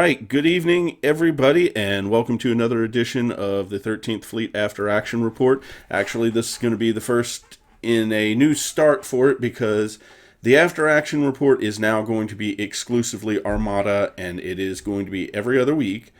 right, good evening, everybody, and welcome to another edition of the 13th Fleet After Action Report. Actually, this is going to be the first in a new start for it because the After Action Report is now going to be exclusively Armada, and it is going to be every other week.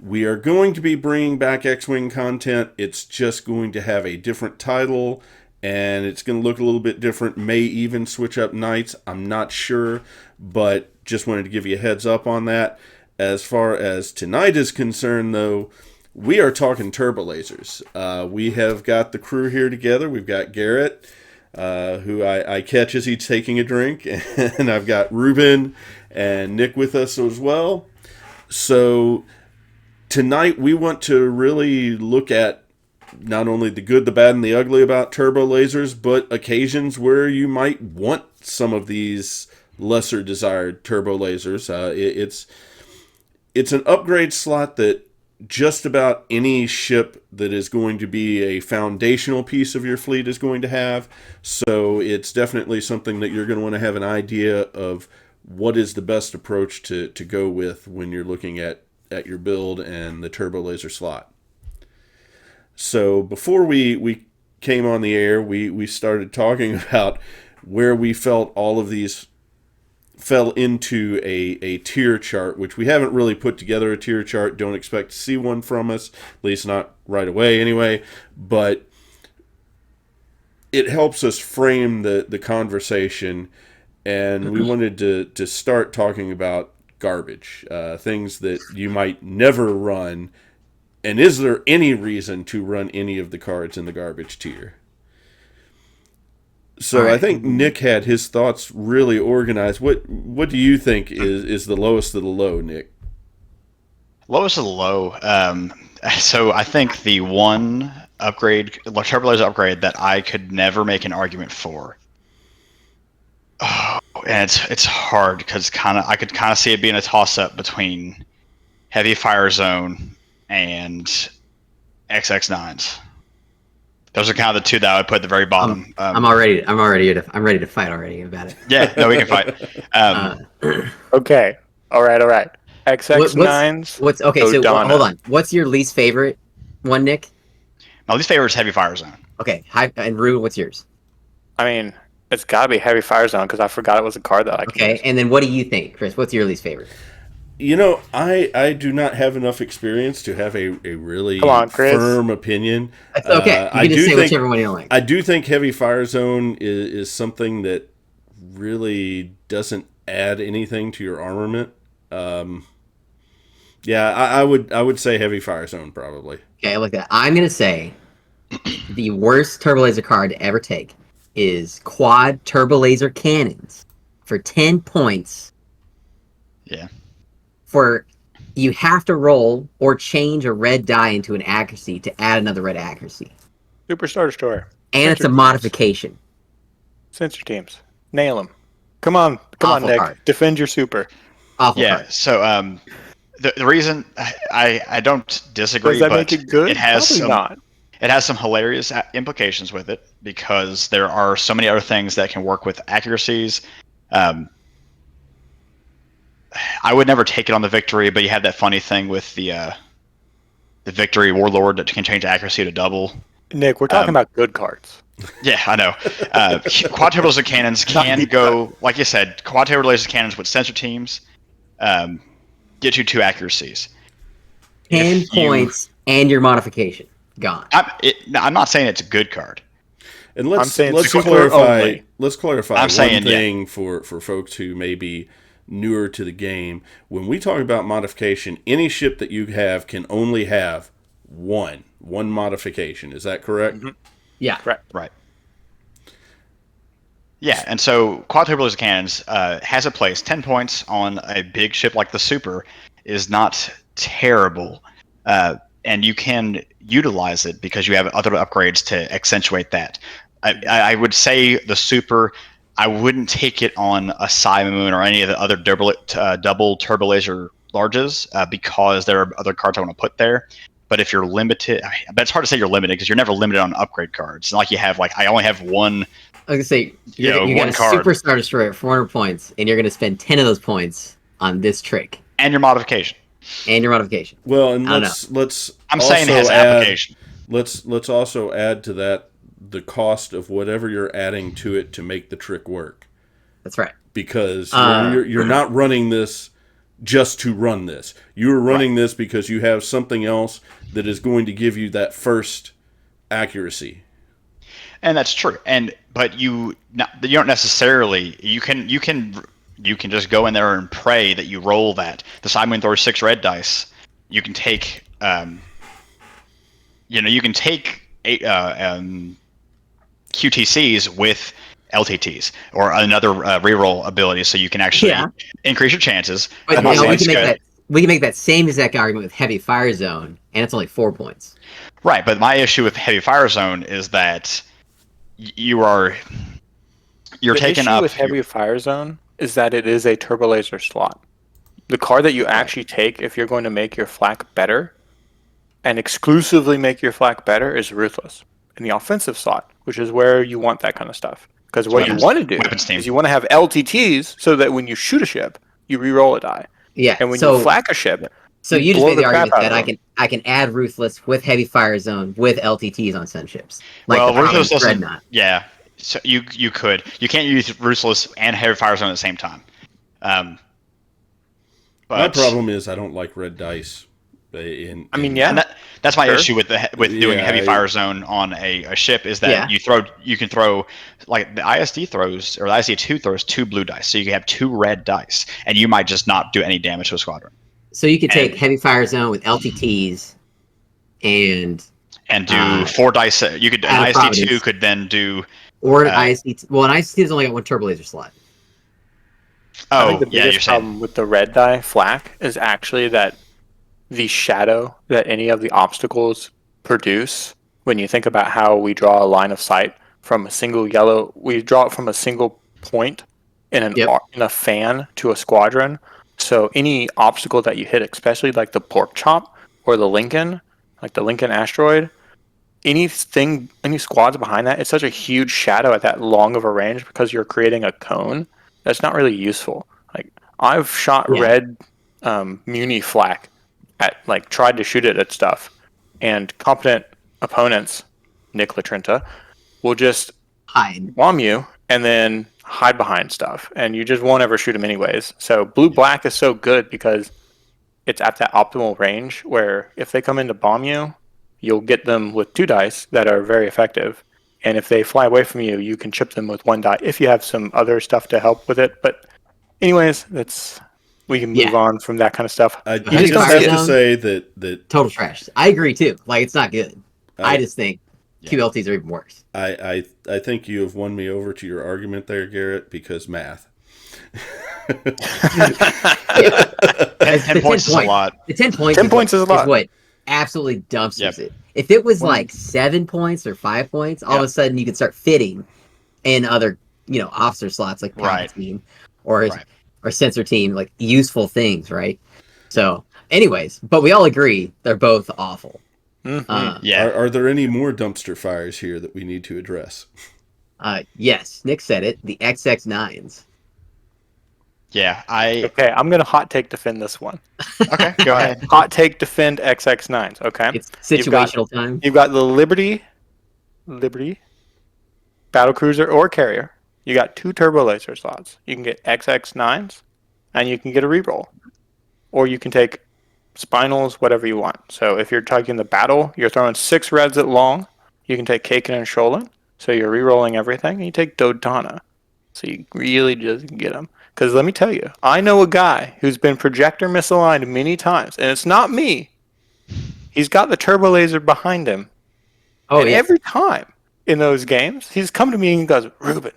We are going to be bringing back X-Wing content. It's just going to have a different title, and it's going to look a little bit different. May even switch up nights. I'm not sure, but just wanted to give you a heads up on that. As far as tonight is concerned, though, we are talking turbolasers. We have got the crew here together. We've got Garrett, who I catch as he's taking a drink, and I've got Reuben and Nick with us as well. So tonight we want to really look at not only the good, the bad, and the ugly about turbolasers, but occasions where you might want some of these lesser desired turbolasers. It's an upgrade slot that just about any ship that is going to be a foundational piece of your fleet is going to have. So it's definitely something that you're going to want to have an idea of what is the best approach to go with when you're looking at your build and the turbolaser slot. So before we came on the air, we started talking about where we felt all of these fell into a tier chart, which we haven't really put together a tier chart. Don't expect to see one from us, at least not right away anyway. But it helps us frame the conversation, and we wanted to start talking about garbage, things that you might never run. And is there any reason to run any of the cards in the garbage tier? So right. I think Nick had his thoughts really organized. What do you think is the lowest of the low, Nick? Lowest of the low. So I think the one upgrade, turbolaser upgrade, that I could never make an argument for. Oh, and it's hard because I could kind of see it being a toss-up between heavy fire zone and XX9s. Those are kind of the two that I would put at the very bottom. I'm ready to fight already about it. Yeah, no, we can fight. Okay. All right. XX9s. What's okay? So hold on. What's your least favorite one, Nick? My least favorite is heavy fire zone. Okay. And Rue, what's yours? I mean, it's got to be heavy fire zone because I forgot it was a card that I could use. And then what do you think, Chris? What's your least favorite? You know, I do not have enough experience to have a really firm opinion. That's okay. You can just say whichever one you don't like. I do think heavy fire zone is something that really doesn't add anything to your armament. Yeah, I would say heavy fire zone probably. Okay, look at that. I'm gonna say the worst turbolaser card to ever take is quad turbolaser cannons for 10 points. Yeah. For you have to roll or change a red die into an accuracy to add another red accuracy. Super Star Destroyer. And it's a modification. Sensor teams. Nail them. Come on, Nick. Card. Defend your super. Awful card. So the reason I don't disagree, Does that but make it good? It has Probably some. Not. It has some hilarious implications with it because there are so many other things that can work with accuracies. I would never take it on the victory, but you have that funny thing with the victory warlord that can change accuracy to double. Nick, we're talking about good cards. Yeah, I know. Quad turbolaser cannons can go, like you said, quad turbolaser cannons with sensor teams get you 2 accuracies. 10 points and your modification gone. I'm not saying it's a good card. And let's clarify. Let's clarify one thing for folks who may be newer to the game. When we talk about modification, any ship that you have can only have one modification. Is that correct? Mm-hmm. Yeah. Right. Yeah, and so quad turbolaser cannons has a place. 10 points on a big ship like the Super is not terrible, and you can utilize it because you have other upgrades to accentuate that. I would say the Super, I wouldn't take it on a Cyber Moon or any of the other double turbolaser larges because there are other cards I want to put there. But if you're limited, but it's hard to say you're limited because you're never limited on upgrade cards. It's not like you have I only have one. I was gonna say you got a Super Star Destroyer at 400 points, and you're gonna spend 10 of those points on this trick and your modification. and your modification. Well, and I don't let's I'm also saying it has add, application. let's also add to that the cost of whatever you're adding to it to make the trick work. That's right. Because you're not running this just to run this. You're running this because you have something else that is going to give you that first accuracy. And that's true. But you don't necessarily. You can just go in there and pray that you roll that. The Sidewind throws 6 red dice. You can take you can take 8 QTCs with LTTs or another reroll ability, so you can actually increase your chances. But we can make that same exact argument with Heavy Fire Zone, and it's only 4 points. Right, but my issue with Heavy Fire Zone is that you're taking up. The issue with Heavy Fire Zone is that it is a Turbolaser slot. The card that you actually take if you're going to make your flak better, and exclusively make your flak better, is Ruthless in the offensive slot, which is where you want that kind of stuff. Because what you want to do is you want to have LTTs so that when you shoot a ship, you re-roll a die. Yeah. And when you flak a ship, so you just made the argument that I can add Ruthless with Heavy Fire Zone with LTTs on some ships. Like Ruthless doesn't. Dreadnought. Yeah. So you could. You can't use Ruthless and Heavy Fire Zone at the same time. But my problem is I don't like red dice. And that's my issue with doing Heavy Fire Zone on a ship is that you can throw like the ISD throws, or the ISD2 throws 2 blue dice, so you can have 2 red dice, and you might just not do any damage to a squadron. So you could take Heavy Fire Zone with LTTs and do 4 dice. You could an ISD2 could then do an ISD. Well, an ISD has only got 1 Turbolaser slot. I think the biggest problem with the red die flak is actually that the shadow that any of the obstacles produce, when you think about how we draw a line of sight from a single yellow, we draw it from a single point in a fan to a squadron. So any obstacle that you hit, especially like the pork chop or the Lincoln, like the Lincoln asteroid, any squads behind that, it's such a huge shadow at that long of a range because you're creating a cone. That's not really useful. Like I've shot red Muni flak tried to shoot it at stuff, and competent opponents, Nick Latrinta, will just bomb you and then hide behind stuff, and you just won't ever shoot them anyways. So blue-black is so good because it's at that optimal range where if they come in to bomb you, you'll get them with 2 dice that are very effective, and if they fly away from you, you can chip them with 1 die if you have some other stuff to help with it. But anyways, we can move on from that kind of stuff. I just have to say that total trash. I agree too. Like it's not good. I just think QLTs are even worse. I think you have won me over to your argument there, Garrett, because math. 10 points is a lot. The 10 points. 10 points is a lot. Is what absolutely dumpsters it. If it was like 7 points or 5 points, all of a sudden you could start fitting in other officer slots like pilot team or sensor team, like useful things, right? So, anyways, but we all agree they're both awful. Mm-hmm. Are there any more dumpster fires here that we need to address? Yes, Nick said it. The XX9s. Yeah, Okay, I'm gonna hot take defend this one. Okay, go ahead. Hot take defend XX9s. Okay, it's situational time. You've got the Liberty, battlecruiser or carrier. You got 2 Turbolaser slots. You can get XX9s, and you can get a reroll. Or you can take spinals, whatever you want. So if you're talking the battle, you're throwing 6 reds at long. You can take Kaken and Sholin. So you're rerolling everything. And you take Dodana. So you really just get them. Because let me tell you, I know a guy who's been projector misaligned many times. And it's not me. He's got the Turbolaser behind him. And every time in those games, he's come to me and goes, Reuben,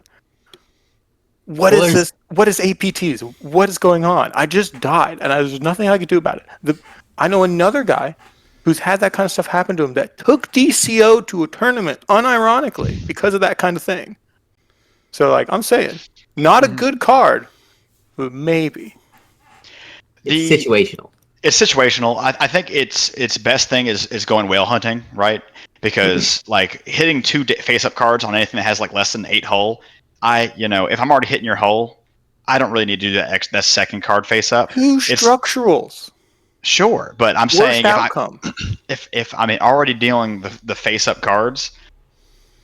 what is this? What is APTs? What is going on? I just died, and there's nothing I could do about it. I know another guy who's had that kind of stuff happen to him that took DCO to a tournament unironically because of that kind of thing. So, I'm saying, not a good card, but maybe. It's situational. It's situational. I think its best thing is going whale hunting, right? Because hitting 2 face-up cards on anything that has less than 8 hull. If I'm already hitting your hull, I don't really need to do that second card face up. 2 structurals. Sure, but I'm saying if I'm already dealing the face up cards,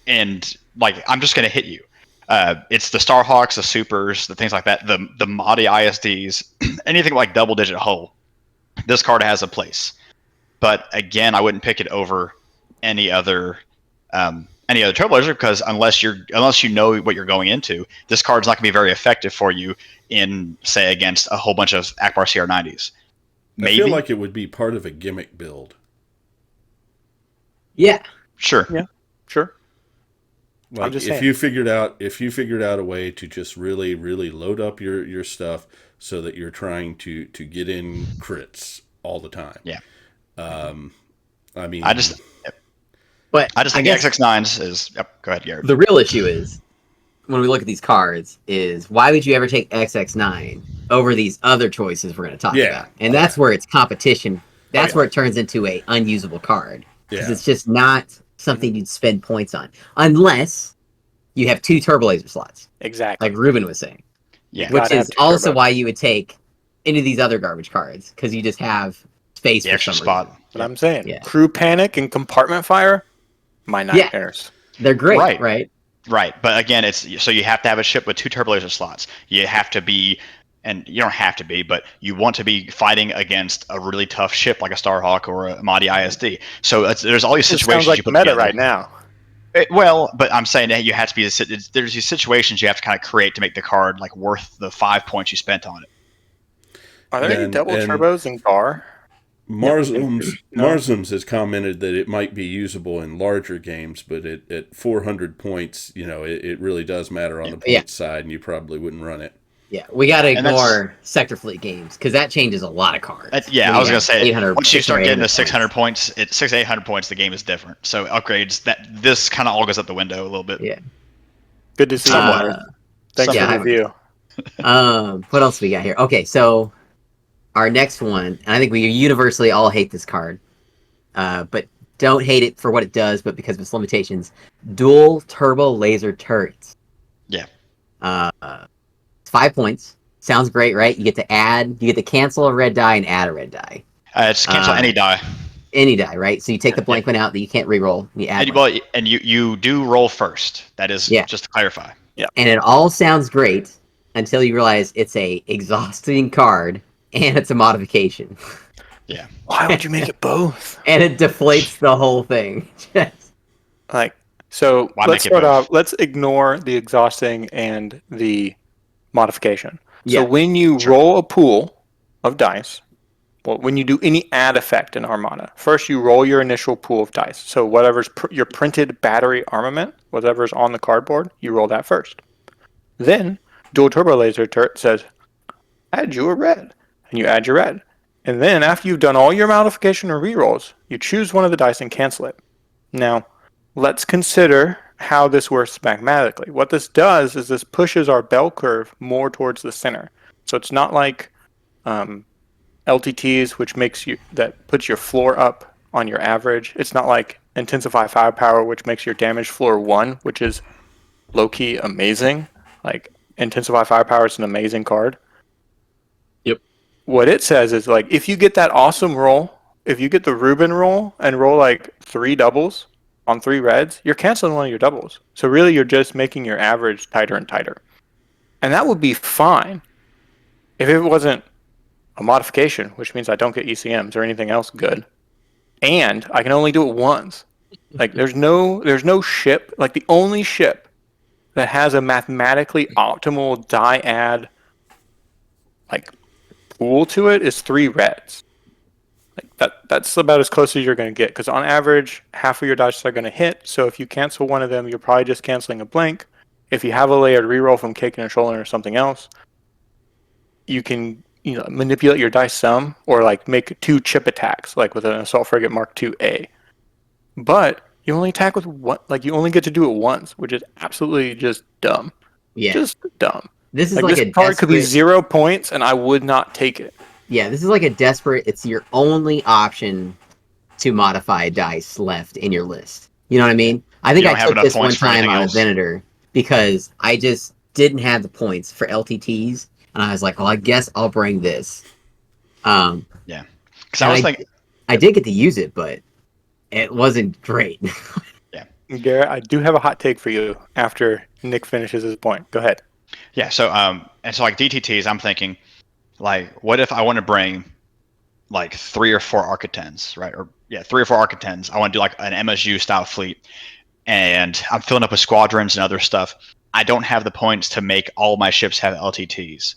and like I'm just going to hit you. It's the Starhawks, the Supers, the things like that, the Mahdi ISDs, anything like double digit hull. This card has a place, but again, I wouldn't pick it over any other Turbolaser because unless you know what you're going into, this card's not going to be very effective for you in say against a whole bunch of Akbar CR90s. Maybe. I feel like it would be part of a gimmick build. Yeah. Sure. Yeah. Sure. Like if you figured out a way to just really, really load up your stuff so that you're trying to get in crits all the time. Yeah. I mean, I just think XX9s is. Yep. Go ahead, Garrett. The real issue is when we look at these cards is why would you ever take XX9 over these other choices we're going to talk about? And that's where it's competition. That's where it turns into a unusable card because it's just not something you'd spend points on unless you have 2 Turbolaser slots. Exactly. Like Reuben was saying. Yeah. Which is also why you would take any of these other garbage cards because you just have space for extra some spot. reason. But I'm saying crew panic and compartment fire, my nightmares. They're great, right? Right. But again, it's so you have to have a ship with 2 Turbolaser slots. You have to be, and you don't have to be, but you want to be fighting against a really tough ship like a Starhawk or a Mahdi ISD. So there's all these situations. It sounds like you put meta together. right now. But I'm saying that you have to be. There's these situations you have to kind of create to make the card like worth the 5 points you spent on it. Are there any double turbos in Gar? Marsums has commented that it might be usable in larger games, but at 400 points, it really does matter on the points side, and you probably wouldn't run it. Yeah, we got to ignore Sector Fleet games because that changes a lot of cards. I was going to say, once you start getting to 600 points, 800 points, the game is different. So upgrades, this kind of all goes out the window a little bit. Yeah. Good to see you. Thanks for the review. What else we got here? Okay, so our next one, and I think we universally all hate this card, but don't hate it for what it does, but because of its limitations. Dual Turbolaser turrets. Yeah. 5 points. Sounds great, right? You get to cancel a red die and add a red die. It's cancel any die. Any die, right? So you take the blank one out that you can't re-roll. You add and you do roll first. That is just to clarify. Yeah. And it all sounds great until you realize it's a exhausting card and it's a modification. Yeah. Why would you make it both? And it deflates the whole thing. Let's start off. Let's ignore the exhausting and the modification. So when you roll a pool of dice, when you do any add effect in Armada, first you roll your initial pool of dice. So whatever's your printed battery armament, whatever's on the cardboard, you roll that first. Then Dual Turbolaser turret says, add you a red. And you add your red. And then after you've done all your modification or rerolls, you choose one of the dice and cancel it. Now, let's consider how this works mathematically. What this does is this pushes our bell curve more towards the center. So it's not like LTTs, which puts your floor up on your average. It's not like Intensify Firepower, which makes your damage floor 1, which is low-key amazing. Like, Intensify Firepower is an amazing card. Yep. What it says is, like, if you get that awesome roll, if you get the Reuben roll and roll, like, 3 doubles on 3 reds, you're canceling one of your doubles. So really, you're just making your average tighter and tighter. And that would be fine if it wasn't a modification, which means I don't get ECMs or anything else good. And I can only do it once. Like, there's no ship, like, the only ship that has a mathematically optimal die add, like, pool to it is 3 reds. Like that's about as close as you're going to get, because on average, half of your dice are going to hit. So if you cancel one of them, you're probably just canceling a blank. If you have a layered reroll from Cake and Shoulder or something else, you can manipulate your dice some, or like make 2 chip attacks, like with an Assault Frigate Mark II-A. But you only attack with one, like you only get to do it once, which is absolutely just dumb. Yeah, just dumb. This is like this card could be 0 points, and I would not take it. Yeah, this is like a desperate. It's your only option to modify dice left in your list. You know what I mean? I think I took this one time on a Venator because I just didn't have the points for LTTs, and I was like, well, I guess I'll bring this. Yeah. Because I was thinking, I did get to use it, but it wasn't great. Yeah, Garrett, I do have a hot take for you after Nick finishes his point. Go ahead. Yeah. So and so like DTTs, I'm thinking, like, what if I want to bring like 3 or 4 Architens, right? Or 3 or 4 Architens. I want to do like an MSU style fleet, and I'm filling up with squadrons and other stuff. I don't have the points to make all my ships have LTTs.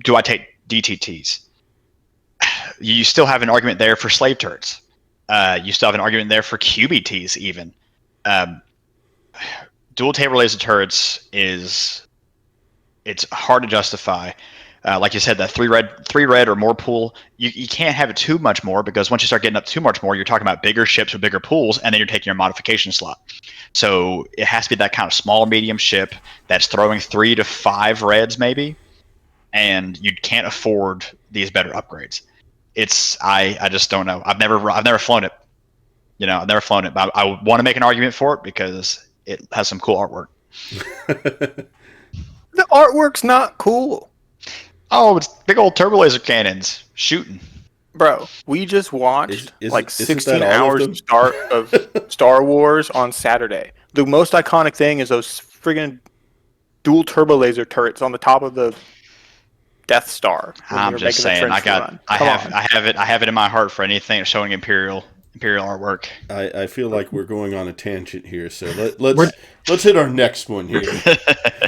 Do I take DTTs? You still have an argument there for slave turrets. You still have an argument there for QBTs even. Dual turbolasers turrets it's hard to justify. Like you said, that three red or more pool, you can't have it too much more, because once you start getting up too much more, you're talking about bigger ships with bigger pools, and then you're taking your modification slot. So it has to be that kind of small medium ship that's throwing 3 to 5 reds maybe, and you can't afford these better upgrades. I just don't know. I've never flown it. I've never flown it, but I want to make an argument for it because it has some cool artwork. The artwork's not cool. Oh, it's big old turbolaser cannons shooting. Bro, we just watched 16 hours of Star Wars on Saturday. The most iconic thing is those friggin' dual turbolaser turrets on the top of the Death Star. I'm just saying, I have it in my heart for anything showing Imperial artwork. I feel like we're going on a tangent here, so let's hit our next one here.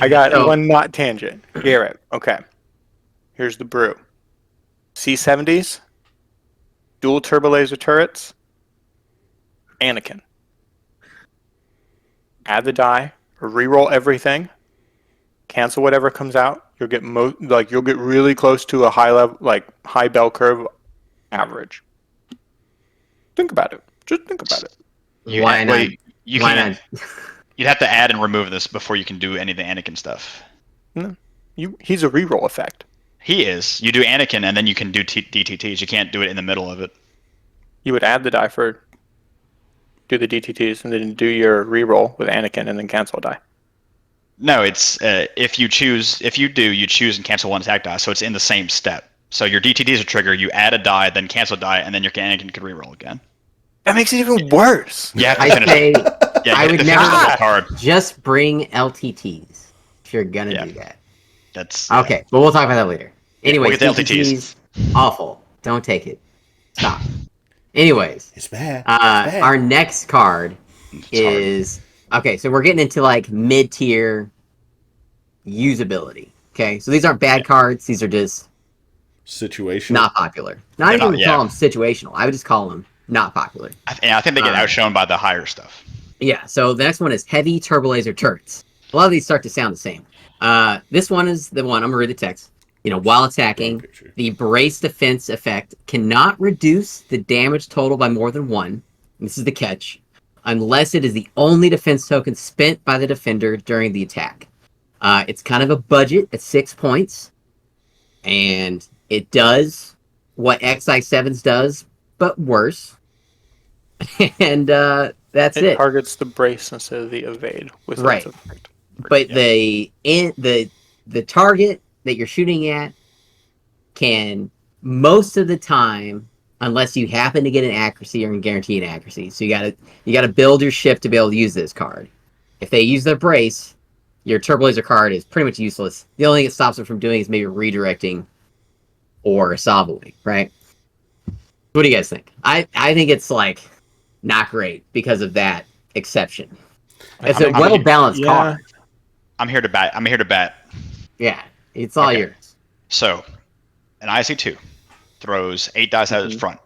I got one not tangent. Garrett, okay. Here's the brew. C-70s, dual turbolaser turrets, Anakin. Add the die, reroll everything, cancel whatever comes out. You'll get you'll get really close to a high bell curve average. Think about it. Just think about it. Why not? Why not? You'd have to add and remove this before you can do any of the Anakin stuff. No, he's a reroll effect. He is. You do Anakin, and then you can do DTTs. You can't do it in the middle of it. You would add the die do the DTTs, and then do your reroll with Anakin, and then cancel a die. No, it's if you choose and cancel one attack die, so it's in the same step. So your DTTs are trigger, you add a die, then cancel a die, and then your Anakin can reroll again. That makes it even worse. Yeah, I would never just bring LTTs if you're gonna do that. That's okay, but we'll talk about that later. Anyways, we'll get the LTTs. Awful. Don't take it. Stop. Anyways, it's bad. Our next card is okay. So we're getting into like mid-tier usability. Okay, so these aren't bad cards. These are just situational, not popular. Not even call them situational. I would just call them not popular. I think they get outshone by the higher stuff. Yeah. So the next one is heavy turbolaser turrets. A lot of these start to sound the same. This one is the one, I'm gonna read the text. While attacking, the brace defense effect cannot reduce the damage total by more than 1. This is the catch, unless it is the only defense token spent by the defender during the attack. It's kind of a budget at 6 points, and it does what XI7's does, but worse. And that's it. It targets the brace instead of the evade. Right. But the target that you're shooting at can, most of the time, unless you happen to get an accuracy or guarantee an accuracy. So you gotta build your ship to be able to use this card. If they use their brace, your turbolaser card is pretty much useless. The only thing it stops it from doing is maybe redirecting or salvoing, right? What do you guys think? I think it's like not great because of that exception. It's a well-balanced card. I'm here to bet. Yeah, it's all yours. So, an IC2 throws 8 dice out of the front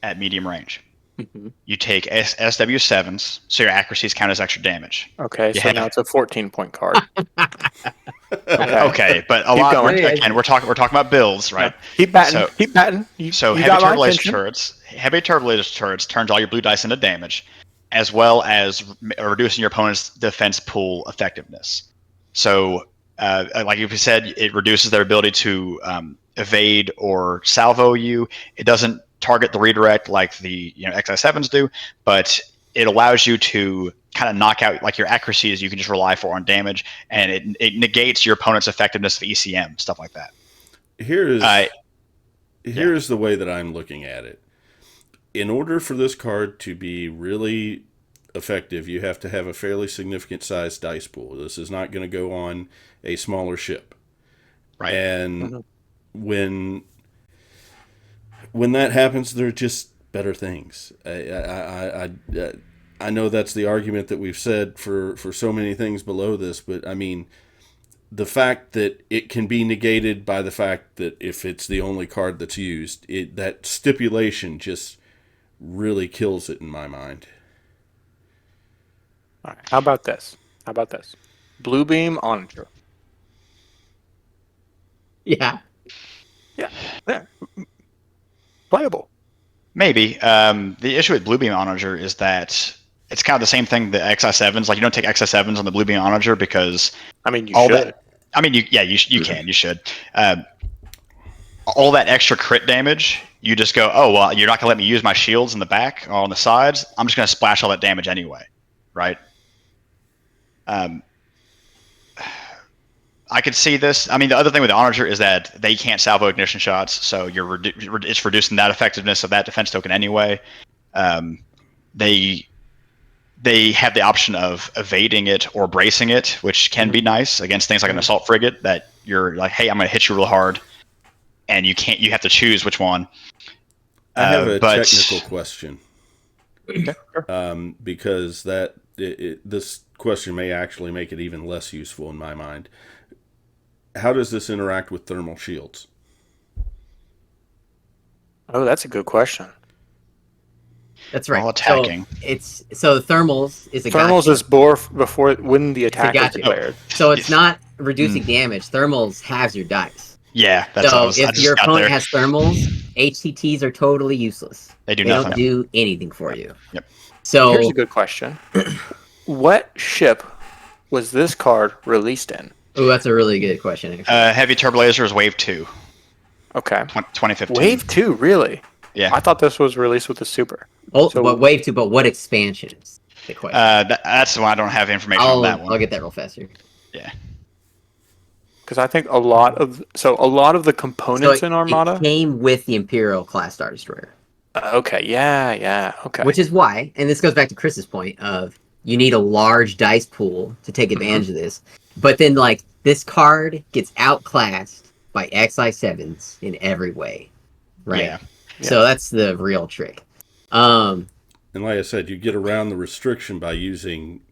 at medium range. Mm-hmm. You take SW7s, so your accuracies count as extra damage. Okay, now it's a 14-point card. Okay, but a lot. Again, we're talking about builds, right? Keep batting. Heavy turbolaser turrets turns all your blue dice into damage, as well as reducing your opponent's defense pool effectiveness. So, like you said, it reduces their ability to evade or salvo you. It doesn't target the redirect like the XI7s do, but it allows you to kind of knock out like your accuracies you can just rely for on damage, and it negates your opponent's effectiveness of ECM, stuff like that. here's the way that I'm looking at it. In order for this card to be really effective, you have to have a fairly significant sized dice pool. This is not going to go on a smaller ship. Right. And when that happens, they're just better things. I know that's the argument that we've said for so many things below this, but I mean, the fact that it can be negated by the fact that if it's the only card that's used, that stipulation just really kills it in my mind. All right. How about this? Blue beam onager. Yeah. Yeah. There. Playable. Maybe. The issue with Blue Beam Onager is that it's kind of the same thing that XI7s. Like, you don't take XI7s on the Blue Beam Onager because I mean, you should. You should. All that extra crit damage, you just go, oh, well, you're not going to let me use my shields in the back or on the sides. I'm just going to splash all that damage anyway, right? I could see this. I mean, the other thing with the Onager is that they can't salvo ignition shots, so it's reducing that effectiveness of that defense token anyway. They have the option of evading it or bracing it, which can be nice against things like an assault frigate that you're like, hey, I'm going to hit you real hard, and you have to choose which one. I have a technical question. Okay, sure. Because this question may actually make it even less useful in my mind. How does this interact with thermal shields? Oh, that's a good question. That's right. All attacking. So thermals is a thermals gotcha. is before when the attack is declared. So it's not reducing damage. Thermals halves your dice. Yeah, that's so if your opponent has thermals, HCTs are totally useless. They nothing. Don't do anything for you. Yep. So here's a good question: what ship was this card released in? Oh, that's a really good question. Heavy Turbolaser is Wave 2. Okay. 2015. Wave 2, really? Yeah. I thought this was released with the Super. Oh, so, but Wave 2, but what expansions? The question. That's the one I don't have information on that one. I'll get that real fast here. Yeah. Because I think a lot of the components in Armada it came with the Imperial class Star Destroyer. Okay. Yeah. Okay. Which is why, and this goes back to Chris's point of you need a large dice pool to take advantage of this. But then, like, this card gets outclassed by XI7s in every way, right? Yeah. So that's the real trick. And like I said, you get around the restriction by using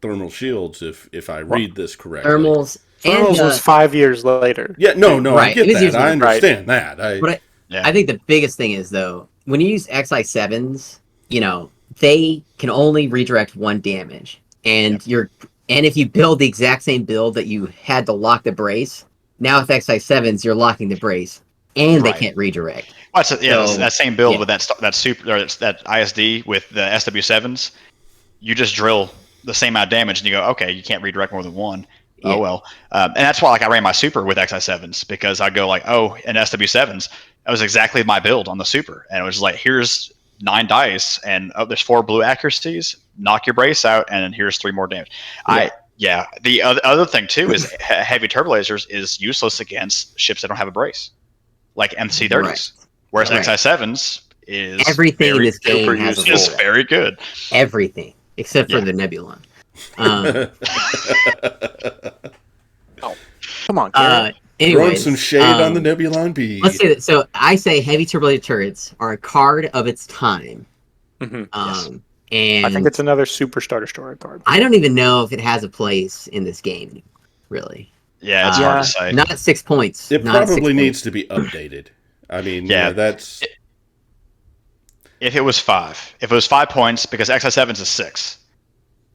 thermal shields, if I read this correctly. Thermals was 5 years later. Yeah, no, right. I get that. I understand that. I think the biggest thing is, though, when you use XI7s, they can only redirect one damage. And And if you build the exact same build that you had to lock the brace, now with XI7s, you're locking the brace, and they can't redirect. Well, that same build with that super or that ISD with the SW7s, you just drill the same amount of damage, and you go, okay, you can't redirect more than one. Yeah. Oh well, and that's why I ran my super with XI7s because I go like, and SW7s, that was exactly my build on the super, and it was like, here's 9 dice, and there's 4 blue accuracies. Knock your brace out, and here's 3 more damage. Yeah. The other thing too is heavy turbolasers is useless against ships that don't have a brace, like MC30s. Right. Whereas XI7s is everything in this game has a is very good. Everything except for the Nebulon. Oh, come on, Garrett. Throwing some shade on the Nebulon B. Let's say that. So I say heavy turbolaser turrets are a card of its time. Yes. And I think it's another Super Star Destroyer card. I don't even know if it has a place in this game anymore, really. Yeah, it's hard to say. Not at 6 points. It probably needs to be updated. I mean, that's... If it was 5. If it was 5 points, because XI7s is 6.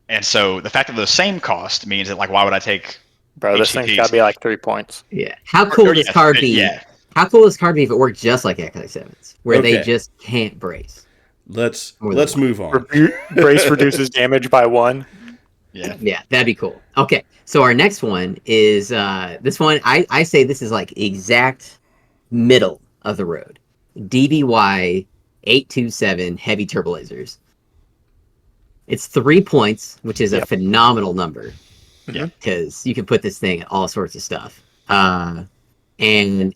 And so the fact that the same cost means that, like, why would I take... Bro, this thing's got to be like 3 points. Yeah. How cool would this card be? Yeah. How cool would this card be if it worked just like XI7s, where they just can't brace? Let's move on. Brace reduces damage by 1. Yeah, that'd be cool. Okay, so our next one is this one. I say this is like exact middle of the road. DBY 827 heavy turbolasers. It's 3 points, which is a phenomenal number. Yeah, because you can put this thing at all sorts of stuff. And and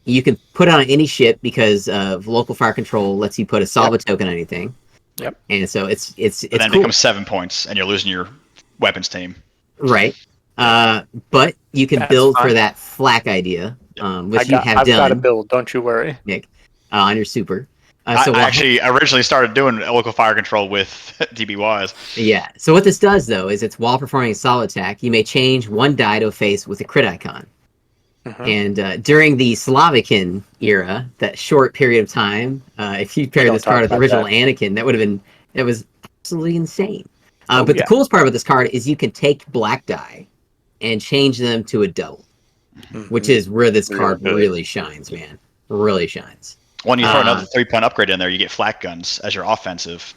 you can put it on any ship because of local fire control lets you put a salvo token on anything. Yep. And so it's But then cool. it becomes 7 points, and you're losing your weapons team. Right. But you can build for that flak idea, which I've got a build. Don't you worry, Nick, on your super. I actually originally started doing local fire control with DBYs. Yeah. So what this does, though, is it's while performing a solid attack, you may change one die to a face with a crit icon. And during the Slavican era, that short period of time, if you paired this card with the original Anakin, that was absolutely insane. But the coolest part about this card is you can take black die and change them to a double, which is where this card really shines, man. Really shines. When you throw another 3-point upgrade in there, you get flak guns as your offensive.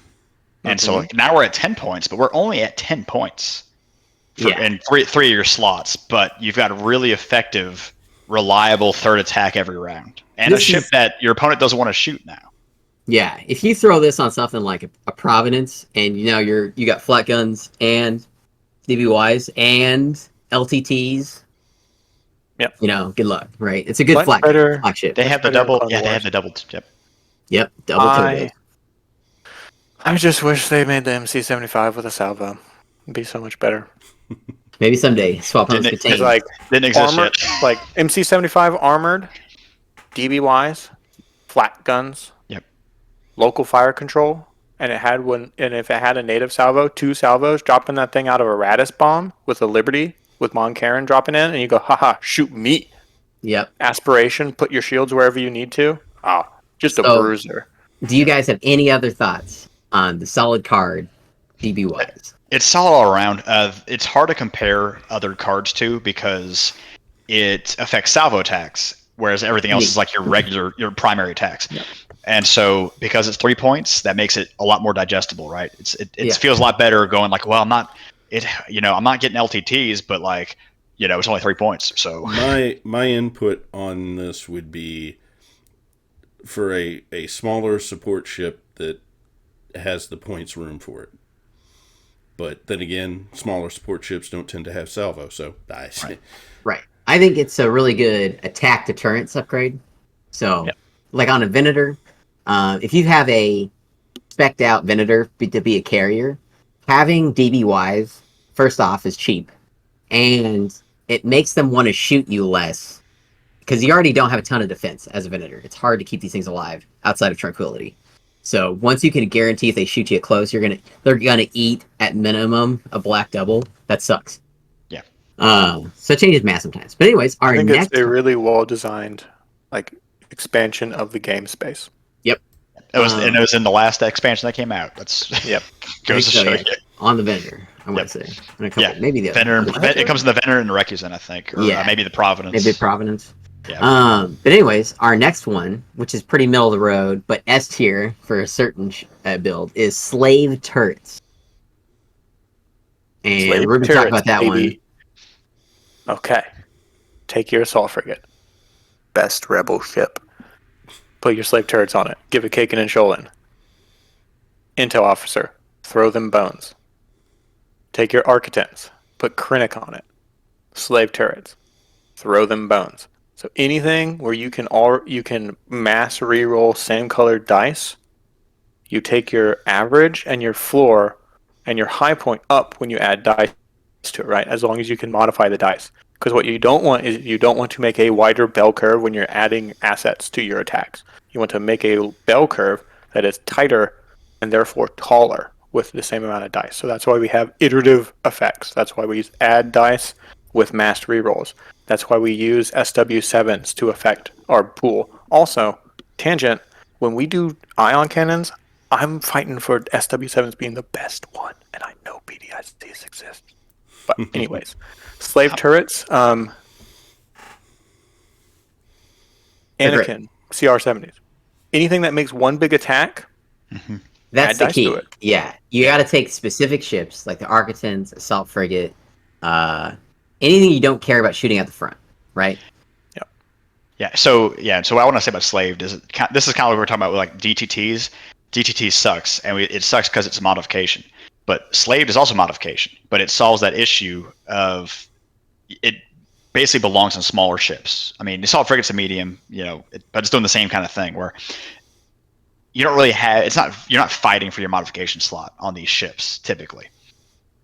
And so now we're at 10 points, but we're only at 10 points in three of your slots. But you've got a really effective, reliable third attack every round. And a ship that your opponent doesn't want to shoot now. Yeah, if you throw this on something like a Providence, and you got flak guns and DBYs and LTTs, good luck, right? It's a good flak ship. They have the double. Yeah, they have the double. Yep, double turbo. I just wish they made the MC-75 with a salvo. It'd be so much better. Maybe someday. Swap on It's like didn't exist yet. Like MC-75 armored, DBYs, flak guns, local fire control, and if it had a native salvo, 2 salvos, dropping that thing out of a Radis bomb with a Liberty with Mon Caron dropping in, and you go, haha, shoot me. Yep. Aspiration, put your shields wherever you need to. Just a bruiser. Do you guys have any other thoughts on the solid card DBYs? It's solid all around. It's hard to compare other cards to because it affects salvo attacks, whereas everything else is like your primary attacks. Yep. And so because it's 3 points, that makes it a lot more digestible, right? It feels a lot better going like, well, I'm not getting LTTs, but it's only 3 points. So my input on this would be for a smaller support ship that has the points room for it. But then again, smaller support ships don't tend to have salvo, so dice. Right. I think it's a really good attack deterrence upgrade. So, like on a Venator, if you have a spec'd out Venator to be a carrier, having DBYs, first off, is cheap. And it makes them want to shoot you less. Because you already don't have a ton of defense as a Venator. It's hard to keep these things alive outside of Tranquility. So once you can guarantee if they shoot you close, they're gonna eat at minimum a black double. That sucks. Yeah. So it changes math sometimes. But anyways, I think it's a really well designed expansion of the game space. Yep. It was in the last expansion that came out. That's goes to show you. On the Venator, I want to say. Maybe the Venator. It comes in the Venator and the Recusant, I think. Or maybe the Providence. Maybe Providence. Yeah. But anyways, our next one, which is pretty middle of the road, but S tier for a certain build, is Slave Turrets. And we're going to talk about that one. Okay. Take your assault frigate. Best rebel ship. Put your slave turrets on it. Give it Kakin and Sholin. Intel officer. Throw them bones. Take your Architects. Put Krennic on it. Slave turrets. Throw them bones. So anything where you can mass reroll same colored dice, you take your average and your floor and your high point up when you add dice to it, right? As long as you can modify the dice. Because what you don't want is you don't want to make a wider bell curve when you're adding assets to your attacks. You want to make a bell curve that is tighter and therefore taller with the same amount of dice. So that's why we have iterative effects. That's why we add dice with massed rerolls. That's why we use SW7s to affect our pool. Also, tangent, when we do ion cannons, I'm fighting for SW7s being the best one, and I know PDICs exist. But anyways, slave turrets, Anakin, CR70s. Anything that makes one big attack, that's the key. Yeah, you got to take specific ships, like the Architects, Assault Frigate, anything you don't care about shooting at the front, right? So what I want to say about Slaved is this is kind of what we're talking about with like DTTs. DTT sucks, and it sucks because it's a modification. But Slaved is also a modification, but it solves that issue of it basically belongs on smaller ships. I mean, assault frigate's a medium, but it's doing the same kind of thing where you don't really have. You're not fighting for your modification slot on these ships typically,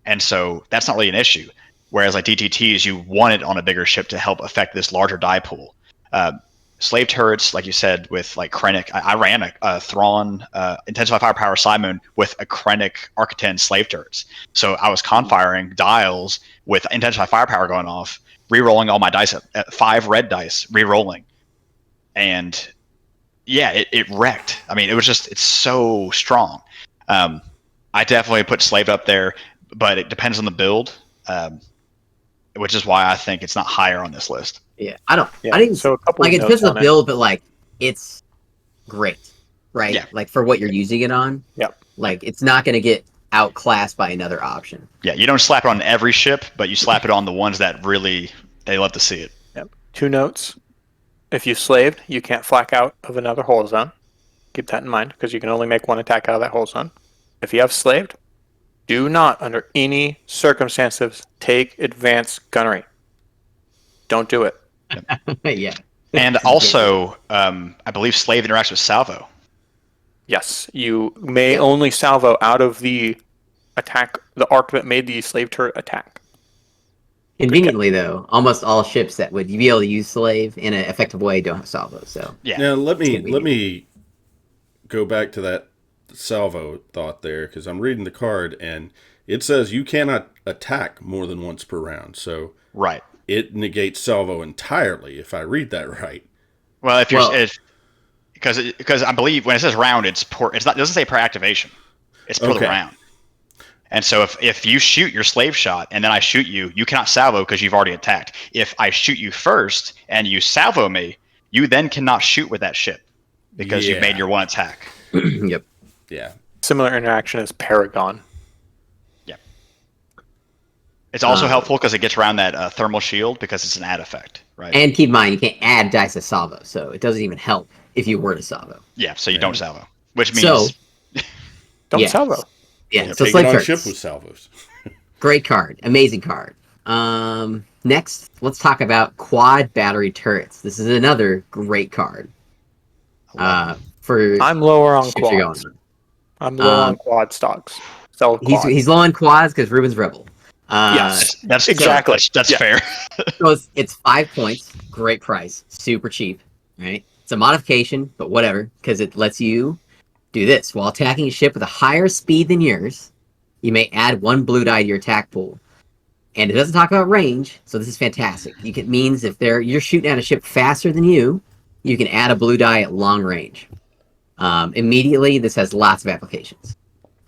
and so that's not really an issue. Whereas like DTTs, you want it on a bigger ship to help affect this larger die pool. Slave turrets, like you said, with like Krennic. I ran a Thrawn intensified firepower Simoon with a Krennic Arc-10 slave turrets. So I was con-firing dials with intensified firepower going off, re-rolling all my dice at 5 red dice, re-rolling. And yeah, it wrecked. I mean, it's so strong. I definitely put Slave up there, but it depends on the build, which is why I think it's not higher on this list. Yeah, I didn't. So it depends on the build, but like it's great, right? Yeah. Like for what you're using it on. Yep. Like it's not going to get outclassed by another option. Yeah, you don't slap it on every ship, but you slap it on the ones that really they love to see it. Yep. 2 notes. If you slaved, you can't flak out of another hull zone. Keep that in mind, because you can only make 1 attack out of that hull zone. If you have slaved, do not, under any circumstances, take advanced gunnery. Don't do it. Yeah. And also, I believe Slave interacts with salvo. Yes, you may only salvo out of the attack, the arc that made the slave turret attack. Conveniently, though, almost all ships that would be able to use Slave in an effective way don't have salvo. So yeah. Now let me go back to that salvo thought there, because I'm reading the card and it says you cannot attack more than once per round. So right, it negates salvo entirely if I read that right. Well, because I believe when it says round, it doesn't say per activation. It's per the round. And so if you shoot your slave shot and then I shoot you, you cannot salvo because you've already attacked. If I shoot you first and you salvo me, you then cannot shoot with that ship because you've made your 1 attack. Yep. Yeah. Similar interaction as Paragon. Yeah. It's also helpful because it gets around that thermal shield because it's an add effect, right? And keep in mind, you can't add dice to salvo, so it doesn't even help if you were to salvo. Yeah, so you don't salvo, which means don't salvo. Yeah, so take slave it on turrets. ship with salvos. Great card, amazing card. Next, let's talk about quad battery turrets. This is another great card. I'm lower on quads. I'm low on quad stocks. So he's low on quads because Reuben's rebel. Yes, that's exactly that's fair. So it's 5 points, great price, super cheap. Right? It's a modification, but whatever, because it lets you do this while attacking a ship with a higher speed than yours. You may add 1 blue die to your attack pool, and it doesn't talk about range, so this is fantastic. It means if you're shooting at a ship faster than you can add a blue die at long range. Immediately, this has lots of applications,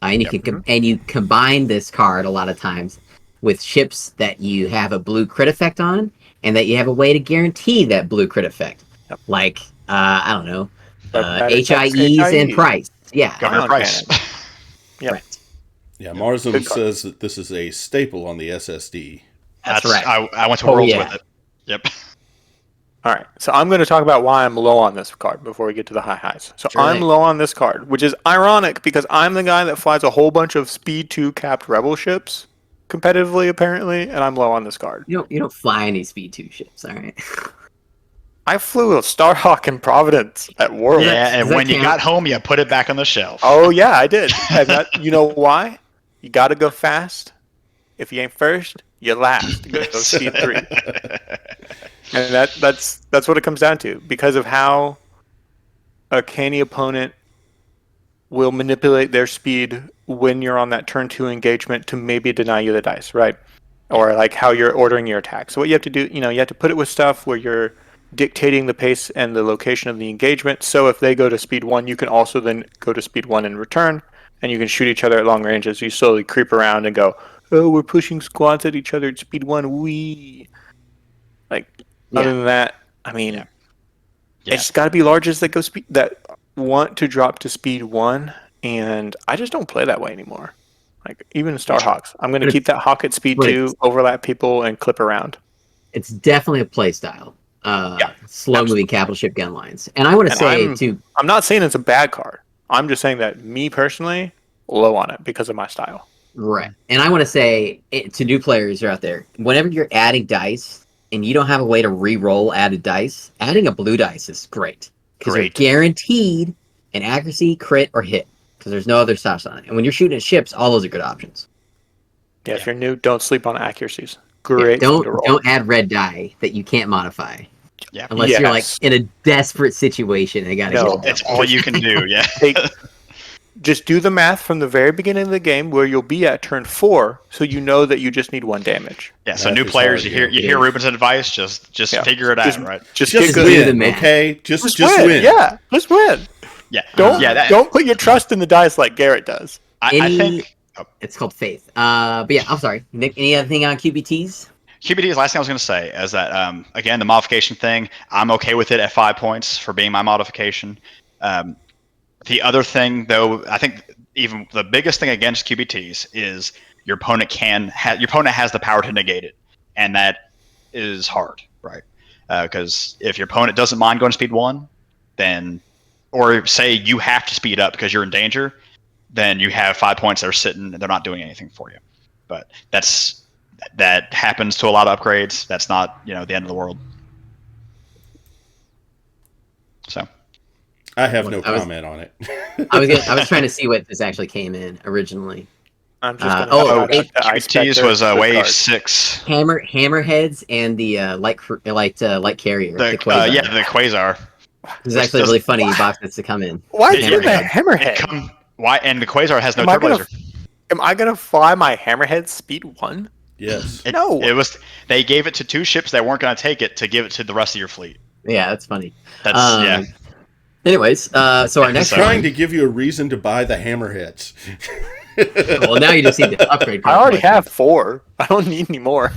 and you combine this card a lot of times with ships that you have a blue crit effect on, and that you have a way to guarantee that blue crit effect, like I don't know, HIEs and Price. Yeah, Governor Price. Yeah. Right. Yeah, Marsden says that this is a staple on the SSD. That's right. I went to Worlds with it. Yep. All right, so I'm going to talk about why I'm low on this card before we get to the highs. So I'm low on this card, which is ironic because I'm the guy that flies a whole bunch of Speed 2 capped Rebel ships competitively, apparently, and I'm low on this card. You don't fly any Speed 2 ships, all right? I flew a Starhawk in Providence at Worlds. Yeah, and when you got home, you put it back on the shelf. Oh, yeah, I did. And you know why? You got to go fast. If you ain't first, you're last. Go Speed 3. And that's what it comes down to. Because of how a canny opponent will manipulate their speed when you're on that turn 2 engagement to maybe deny you the dice, right? Or like how you're ordering your attack. So what you have to do, you have to put it with stuff where you're dictating the pace and the location of the engagement. So if they go to speed 1, you can also then go to speed 1 in return, and you can shoot each other at long range as you slowly creep around and go, oh, we're pushing squads at each other at speed 1. Other than that, I mean, it's got to be larges that want to drop to speed 1, and I just don't play that way anymore. Like even Starhawks, I'm going to keep that Hawk at speed 2, overlap people, and clip around. It's definitely a play style. Slow-moving capital ship gun lines. And I want to say, too... I'm not saying it's a bad card. I'm just saying that me, personally, low on it because of my style. Right. And I want to say to new players who are out there, whenever you're adding dice and you don't have a way to re-roll added dice, adding a blue dice is great. Because you're guaranteed an accuracy, crit, or hit. Because there's no other stats on it. And when you're shooting at ships, all those are good options. Yeah, if you're new, don't sleep on accuracies. Great. Yeah, don't add red die that you can't modify. Yeah. Unless you're like in a desperate situation and gotta get it That's all you can do, yeah. Just do the math from the very beginning of the game where you'll be at turn 4, so you know that you just need 1 damage. Yeah, so new players, you hear Reuben's advice, just figure it out, right? Just win, okay? Just win. Yeah, just win. Yeah. Don't put your trust in the dice like Garrett does. I think it's called faith. But yeah, I'm sorry. Nick, any other thing on QBTs? QBTs, last thing I was going to say is that, again, the modification thing, I'm okay with it at 5 points for being my modification. The other thing, though, I think even the biggest thing against QBTs is your opponent has the power to negate it, and that is hard, right? Because if your opponent doesn't mind going speed 1, then, or say you have to speed up because you're in danger, then you have 5 points that are sitting and they're not doing anything for you. But that happens to a lot of upgrades. That's not the end of the world. So. I have no comment on it. I was trying to see what this actually came in originally. I'm just gonna QBTs was wave 6. Hammerheads and the light carrier. The Quasar. This is actually really funny box that's to come in. Why do you have a Hammerhead? Why? And the Quasar has no Turbolaser. Am I gonna fly my Hammerhead speed 1? Yes. No. It was. They gave it to 2 ships that weren't gonna take it to give it to the rest of your fleet. Yeah, that's funny. That's Anyways, so our next trying to give you a reason to buy the Hammerheads. Well, now you just need to upgrade. I already have 4. I don't need any more.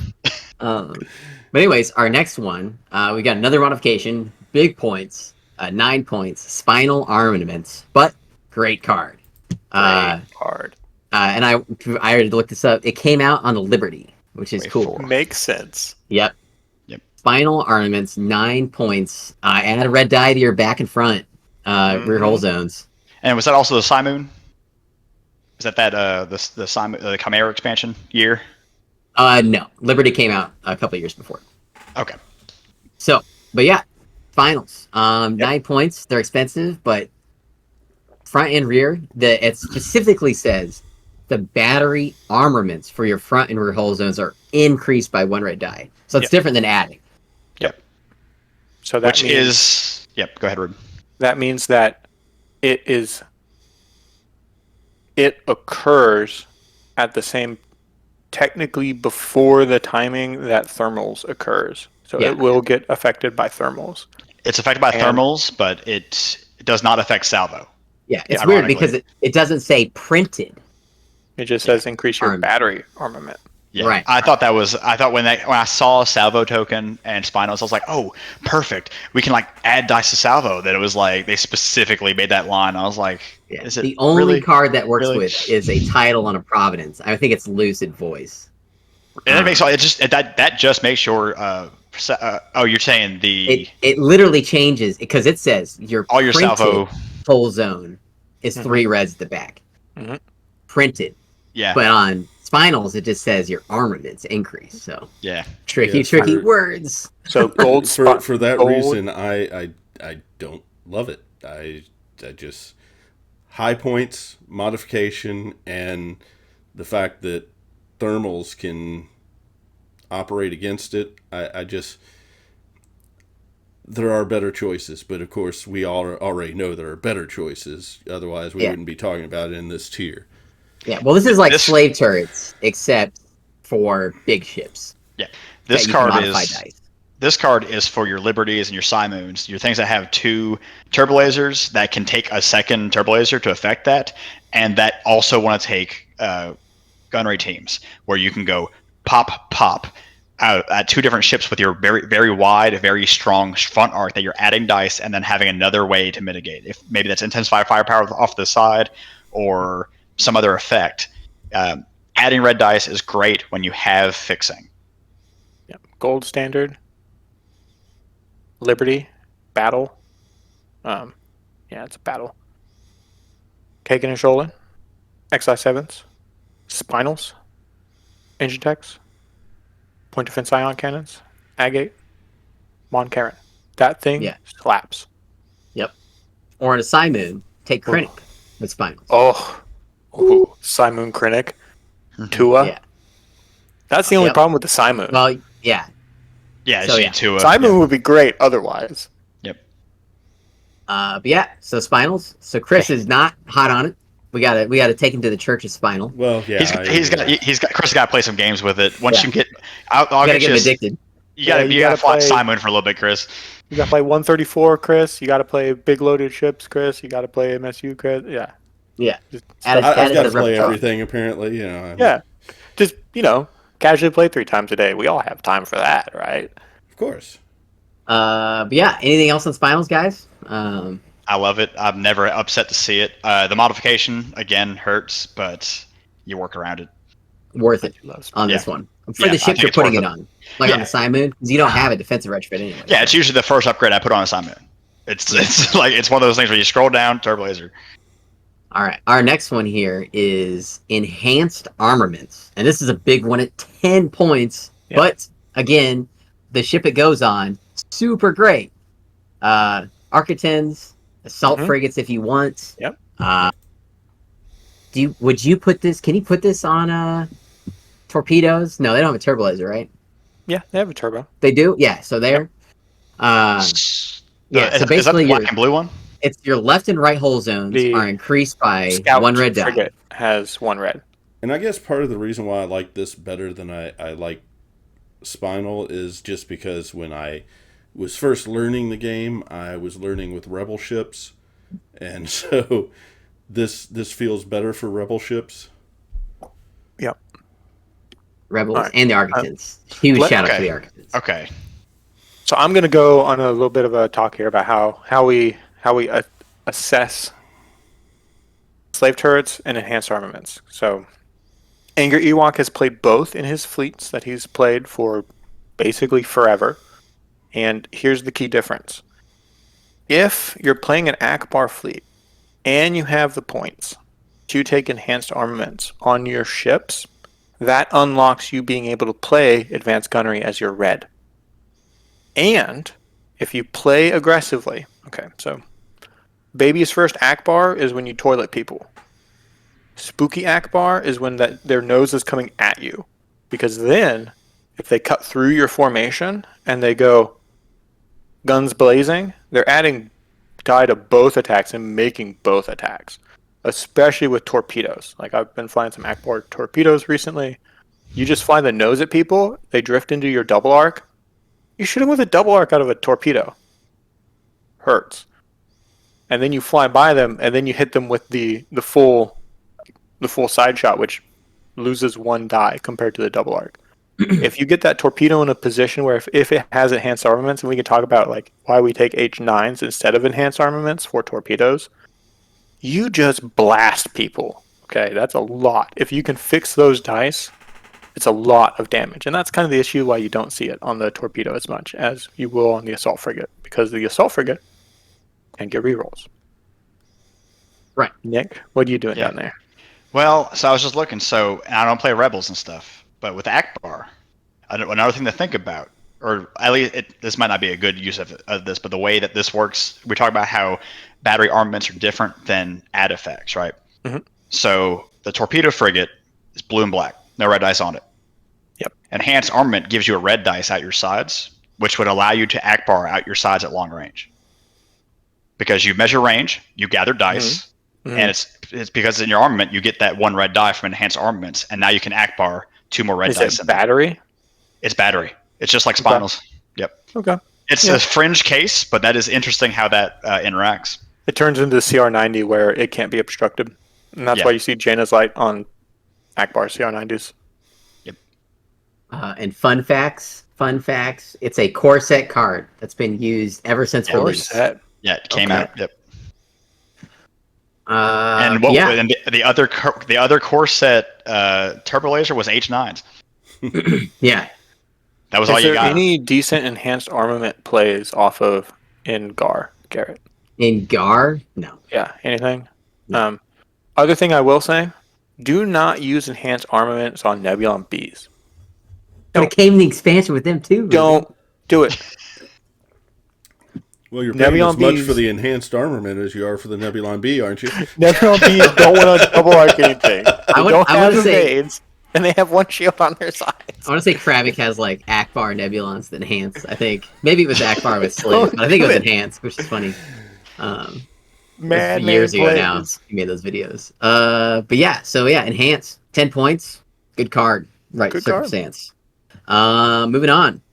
But anyways, our next one, we got another modification, big points, 9 points, spinal armaments, but great card. And I already looked this up. It came out on the Liberty, which is cool. Makes sense. Yep. Spinal armaments, 9 points. Add a red die to your back and front rear hull zones. And was that also the Simoon? Is that the Chimera expansion year? No, Liberty came out a couple of years before. Okay. So, but yeah, finals. 9 points. They're expensive, but front and rear. It specifically says the battery armaments for your front and rear hull zones are increased by 1 red die. So it's different than adding. Yep. So that means, go ahead, Reuben. That means that it occurs at the same, technically before the timing that thermals occurs. So it will get affected by thermals. It's affected by thermals, but it does not affect salvo. Yeah, it's weird because it doesn't say printed. It just says increase your battery armament. Yeah, right. I thought when I saw salvo token and spinals, I was like, oh, perfect. We can add dice to salvo. That it was they specifically made that line. I was like, is it the only really, card that works with is a title on a providence. I think it's Lucid Voice. And it makes that just makes sure. You're saying it literally changes because it says all your salvo full zone is 3 reds at the back. Mm-hmm. Printed. Yeah. But on spinals, it just says your armaments increase. So tricky words. So gold for that reason, I don't love it. I just high points modification and the fact that thermals can operate against it. I just there are better choices, but of course we all already know there are better choices. Otherwise, we wouldn't be talking about it in this tier. Yeah, well, this is like slave turrets, except for big ships. Yeah, this card is for your Liberties and your Simoons, your things that have 2 turbolasers that can take a second turbolaser to affect that, and that also want to take gunnery teams, where you can go pop at 2 different ships with your very, very wide, very strong front arc that you're adding dice, and then having another way to mitigate. If maybe that's intensified firepower off the side, or some other effect. Adding red dice is great when you have fixing. Yep. Gold standard, Liberty, battle. It's a battle. Kagan and Sholin, XI7s, spinals, engine techs, point defense ion cannons, Agate, Mon Cairn. That thing slaps. Yep. Or in a Simoon, take Krennic with Spinals. Oh, Simoon Krennic. Tua. Yeah. That's the only problem with the Simoon. Well, yeah. Yeah, so, Tua. Simoon would be great otherwise. Yep. But yeah, so Spinals. So Chris is not hot on it. We gotta take him to the church of Spinal. Well, yeah. Chris has got to play some games with it. Once you get, I'll gotta get get him addicted. You gotta fly Simon for a little bit, Chris. You gotta play 134, Chris. You gotta play big loaded ships, Chris. You gotta play MSU, Chris. Yeah. Yeah. I've got to play everything, apparently. Just, casually play 3 times a day. We all have time for that, right? Of course. But yeah, anything else on Spinals, guys? I love it. I'm never upset to see it. The modification, again, hurts, but you work around it. Worth it on this one. For the ship you're putting it on. Like on the Simoon, because you don't have a defensive retrofit anyway. Yeah, it's usually the first upgrade I put on a Simoon. It's one of those things where you scroll down, Turbolaser. All right. Our next one here is enhanced armaments. And this is a big one at 10 points. Yep. But again, the ship it goes on, super great. Architens, assault frigates if you want. Yep. Would you put this? Can you put this on torpedoes? No, they don't have a turbolaser, right? Yeah, they have a turbo. They do? Yeah, so there. Yep. So basically, is that the black and blue one? It's your left and right hull zones are increased by one red die. Frigate has 1 red. And I guess part of the reason why I like this better than I like Spinal is just because when I was first learning the game, I was learning with Rebel ships, and so this feels better for Rebel ships. Yep. Rebels and the Architens. Huge shout out to the Architens. Okay. So I'm going to go on a little bit of a talk here about how we assess slave turrets and enhanced armaments. So Anger Ewok has played both in his fleets that he's played for basically forever. And here's the key difference. If you're playing an Akbar fleet and you have the points to take enhanced armaments on your ships, that unlocks you being able to play advanced gunnery as your red. And if you play aggressively, so Baby's first Akbar is when you toilet people. Spooky Akbar is when their nose is coming at you. Because then, if they cut through your formation and they go guns blazing, they're adding die to both attacks and making both attacks. Especially with torpedoes. Like I've been flying some Akbar torpedoes recently. You just fly the nose at people, they drift into your double arc. You shoot them with a double arc out of a torpedo. Hurts. And then you fly by them, and then you hit them with the full side shot, which loses 1 die compared to the double arc. If you get that torpedo in a position where if it has enhanced armaments, and we can talk about like why we take H9s instead of enhanced armaments for torpedoes, you just blast people. Okay, that's a lot. If you can fix those dice, it's a lot of damage. And that's kind of the issue why you don't see it on the torpedo as much as you will on the assault frigate. Because the assault frigate can get rerolls. Right. Nick, what are you doing down there? Well, so I was just looking. So, and I don't play Rebels and stuff. But with Akbar, another thing to think about, or at least this might not be a good use of this, but the way that this works, we talk about how battery armaments are different than add effects, right? Mm-hmm. So the torpedo frigate is blue and black, no red dice on it. Yep. Enhanced armament gives you a red dice out your sides, which would allow you to Akbar out your sides at long range. Because you measure range, you gather dice, and it's because in your armament you get that 1 red die from enhanced armaments, and now you can Akbar 2 more red dice. Is it battery? It's battery. It's just like Spinals. Yep. Okay. It's a fringe case, but that is interesting how that interacts. It turns into CR90 where it can't be obstructed. And that's why you see Jaina's Light on Akbar CR90s. Yep. And fun facts, it's a core set card that's been used ever since release. Set. Yeah, it came out. Yep. And the other core set Turbolaser was H9s. Yeah. That was all you got. Is there any decent enhanced armament plays off of in GAR, Garrett? In GAR? No. Yeah, anything? No. Other thing I will say, do not use enhanced armaments on Nebulon Bs. But it came in the expansion with them too. Don't Do it. Well, you're paying Nebulon as much Bs. for the enhanced armament as you are for the Nebulon B, aren't you? Nebulon Bs don't want to double arc anything. They don't have evades, and they have one shield on their sides. I want to say Kravik has like Akbar Nebulons that enhance. I think maybe it was Akbar with Slave, but I think it was enhanced, which is funny. Years ago now, he made those videos. But yeah, so yeah, enhance 10 points. Good card, right? Good circumstance. Moving on.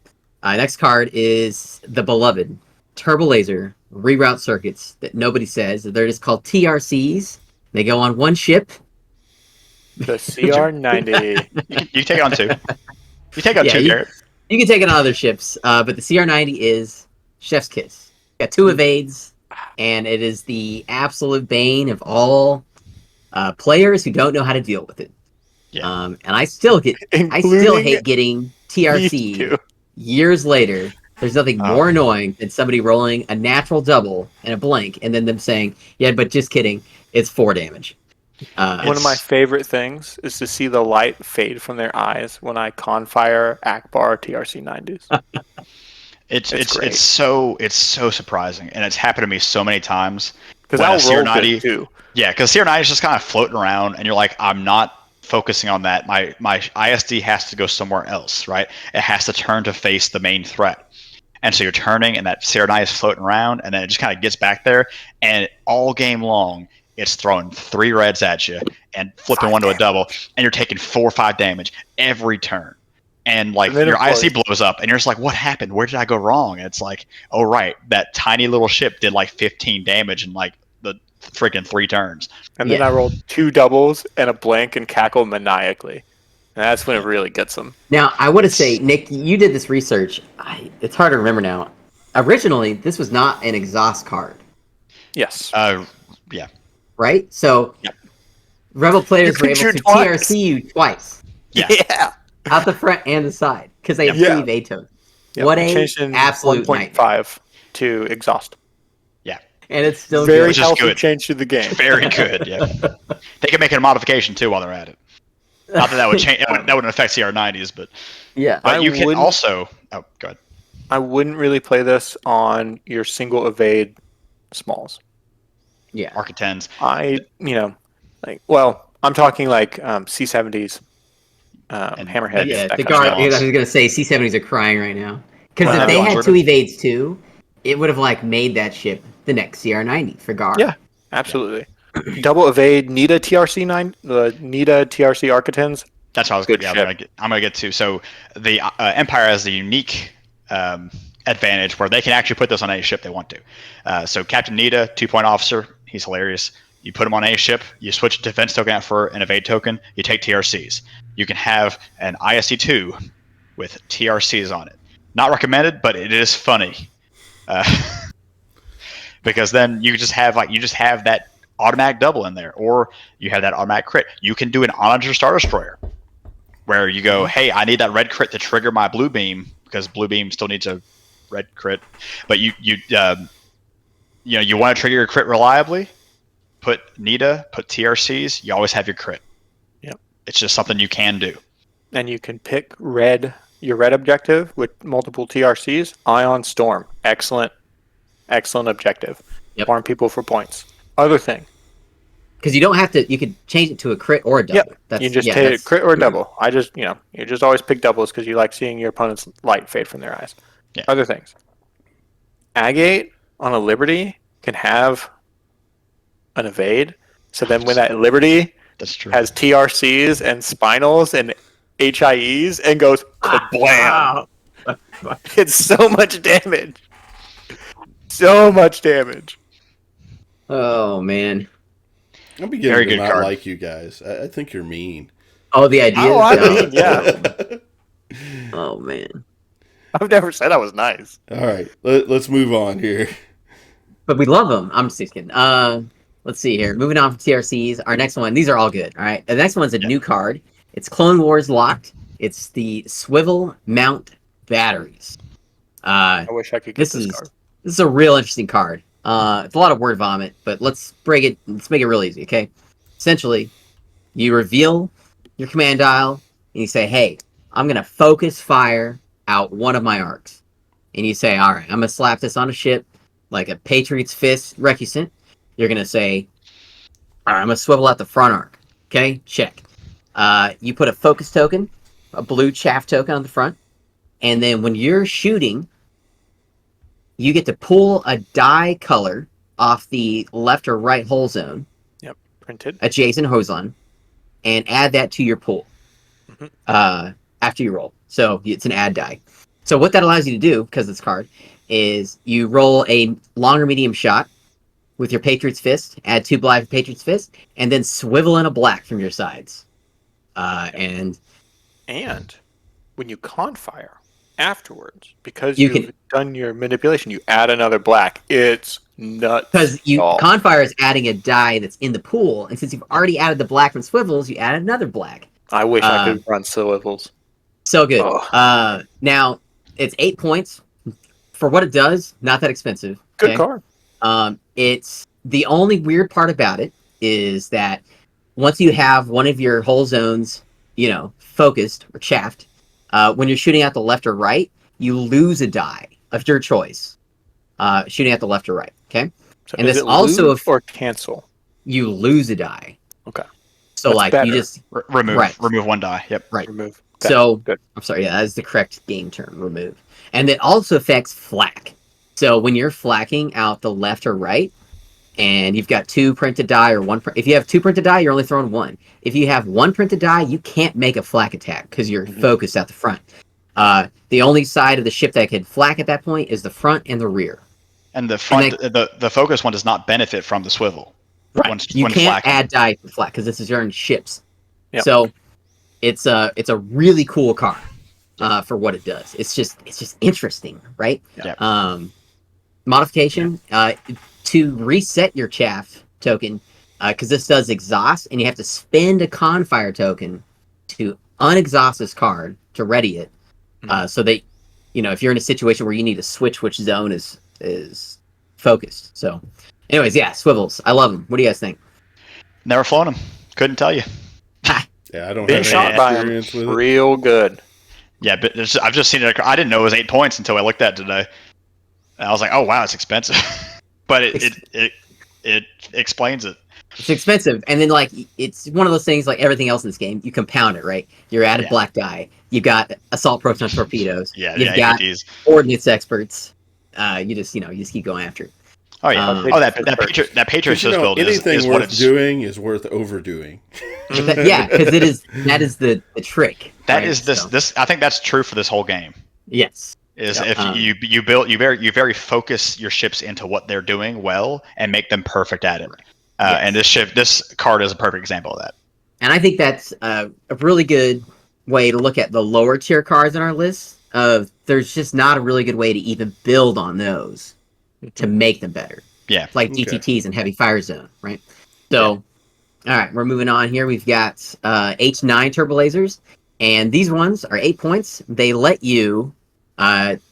Next card is the beloved Turbolaser reroute circuits that nobody says. They're just called TRCs. They go on one ship. The CR90. You take on two. You take on two, Garrett. You can take it on other ships, but the CR90 is Chef's Kiss. Got 2 evades, and it is the absolute bane of all players who don't know how to deal with it. Yeah. And I still hate getting TRC years later. There's nothing more annoying than somebody rolling a natural double and a blank, and then them saying, "Yeah, but just kidding, it's 4 damage." One of my favorite things is to see the light fade from their eyes when I confire Akbar TRC 90s. It's so surprising, and it's happened to me so many times. Because I'll roll good too. Yeah, because CR90 is just kind of floating around, and you're like, I'm not focusing on that. My ISD has to go somewhere else, right? It has to turn to face the main threat. And so you're turning, and that CR9 is floating around, and then it just kind of gets back there, and all game long, it's throwing 3 reds at you and flipping one to a double, and you're taking 4 or 5 damage every turn. And like your IC blows up, and you're just like, "What happened? Where did I go wrong?" And it's like, "Oh right, that tiny little ship did like 15 damage in like the freaking 3 turns." And then I rolled 2 doubles and a blank and cackle maniacally. And that's when it really gets them. Now, I want to say, Nick, you did this research. It's hard to remember now. Originally, this was not an exhaust card. Yes. Yeah. Right? So, Rebel players were able to TRC you twice. Yeah. Out the front and the side. Because they have 3 evade tokens. Yep. What a absolute 1.5 to exhaust. Yeah. And it's still very healthy change to the game. Very good, yeah. They can make it a modification, too, while they're at it. Not that would change. That wouldn't affect CR90s, but yeah. But you can also. Oh, go ahead. I wouldn't really play this on your single evade smalls. Yeah. Market 10s. I'm talking like C70s, and Hammerheads. Yeah, the guard. I was gonna say C70s are crying right now because if they had 2 evades too, it would have like made that ship the next CR90 for guard. Yeah, absolutely. Double evade Nita TRC9, the Nita TRC Architens. That's what I was good. I'm gonna get to. So the Empire has the unique advantage where they can actually put this on any ship they want to. So Captain Nita, 2-point officer, he's hilarious. You put him on any ship, you switch a defense token out for an evade token, you take TRCs. You can have an ISC2 with TRCs on it. Not recommended, but it is funny. Because then you just have that automatic double in there, or you have that automatic crit. You can do an Onager Star Destroyer, where you go, hey, I need that red crit to trigger my blue beam, because blue beam still needs a red crit. But you want to trigger your crit reliably, put Nita, put TRCs, you always have your crit. Yep. It's just something you can do. And you can pick your red objective with multiple TRCs. Ion Storm, excellent objective. Yep. Farm people for points. Other thing, because you don't have to. You could change it to a crit or a double. Yep. You just take a crit or a double. You just always pick doubles because you like seeing your opponent's light fade from their eyes. Yeah. Other things, Agate on a Liberty can have an evade. So then when that Liberty has TRCs and spinals and HIEs and goes kablam, it's so much damage. So much damage. Oh man, I'm beginning to not like you guys. I think you're mean. Oh, the idea. Oh, I mean, yeah. Oh man, I've never said I was nice. All right, let's move on here. But we love them. I'm just kidding. Let's see here. Moving on from TRCs. Our next one. These are all good. All right. The next one's a new card. It's Clone Wars locked. It's the Swivel Mount Batteries. I wish I could get this card. This is a real interesting card. It's a lot of word vomit, but let's make it real easy, okay? Essentially, you reveal your command dial, and you say, hey, I'm going to focus fire out one of my arcs. and you say, all right, I'm going to slap this on a ship like a Patriot's Fist recusant. You're going to say, all right, I'm going to swivel out the front arc. Okay, check. You put a focus token, a blue chaff token on the front, and then when you're shooting, you get to pull a die color off the left or right hull zone. Yep, printed. Adjacent hull zone, and add that to your pool after you roll. So it's an add die. So what that allows you to do, because it's card, is you roll a long or medium shot with your Patriot's Fist, add 2 black for Patriot's Fist, and then swivel in a black from your sides. And when you confire afterwards, because you've done your manipulation, you add another black. It's nuts. Because confire is adding a die that's in the pool, and since you've already added the black from swivels, you add another black. I wish I could run swivels. So good. Oh. Now it's 8 points for what it does. Not that expensive. Good card. It's the only weird part about it is that once you have one of your hull zones, focused or chaffed, when you're shooting out the left or right, you lose a die of your choice. Shooting at the left or right. Okay. So and this also or cancel. You lose a die. Okay. So you just remove one die. Yep. Right. Remove. Okay. So good. I'm sorry. Yeah, that is the correct game term. Remove. And it also affects flak. So when you're flacking out the left or right, and you've got 2 printed die or 1, if you have 2 printed die, you're only throwing 1. If you have 1 printed die, you can't make a flak attack because you're focused at the front. The only side of the ship that can flak at that point is the front and the rear. And the front, the focus one does not benefit from the swivel. Right. You can't add die to flak because this is your own ships. Yep. So it's a really cool card for what it does. It's just interesting, right? Yeah. Modification to reset your chaff token, because this does exhaust, and you have to spend a confire token to unexhaust this card to ready it. So that if you're in a situation where you need to switch which zone is focused. So, anyways, yeah, swivels. I love them. What do you guys think? Never flown them. Couldn't tell you. Yeah, I don't have any experience with it. Real good. Yeah, but I've just seen it. I didn't know it was 8 points until I looked at it today. And I was like, oh wow, it's expensive. But it explains it. It's expensive, and then it's one of those things like everything else in this game. You compound it, right? You're added black die. You've got assault proton torpedoes. You've got ordnance experts. You just keep going after it. Oh yeah. That Patriot build anything worth doing is worth overdoing. Because that is the trick. That is this. I think that's true for this whole game. Yes. If you very focus your ships into what they're doing well and make them perfect at it. And this card is a perfect example of that. And I think that's a really good way to look at the lower tier cards on our list. There's just not a really good way to even build on those to make them better. Yeah. Like DTTs and Heavy Fire Zone, right? So, all right, we're moving on here. We've got H9 turbolasers, and these ones are 8 points. They let you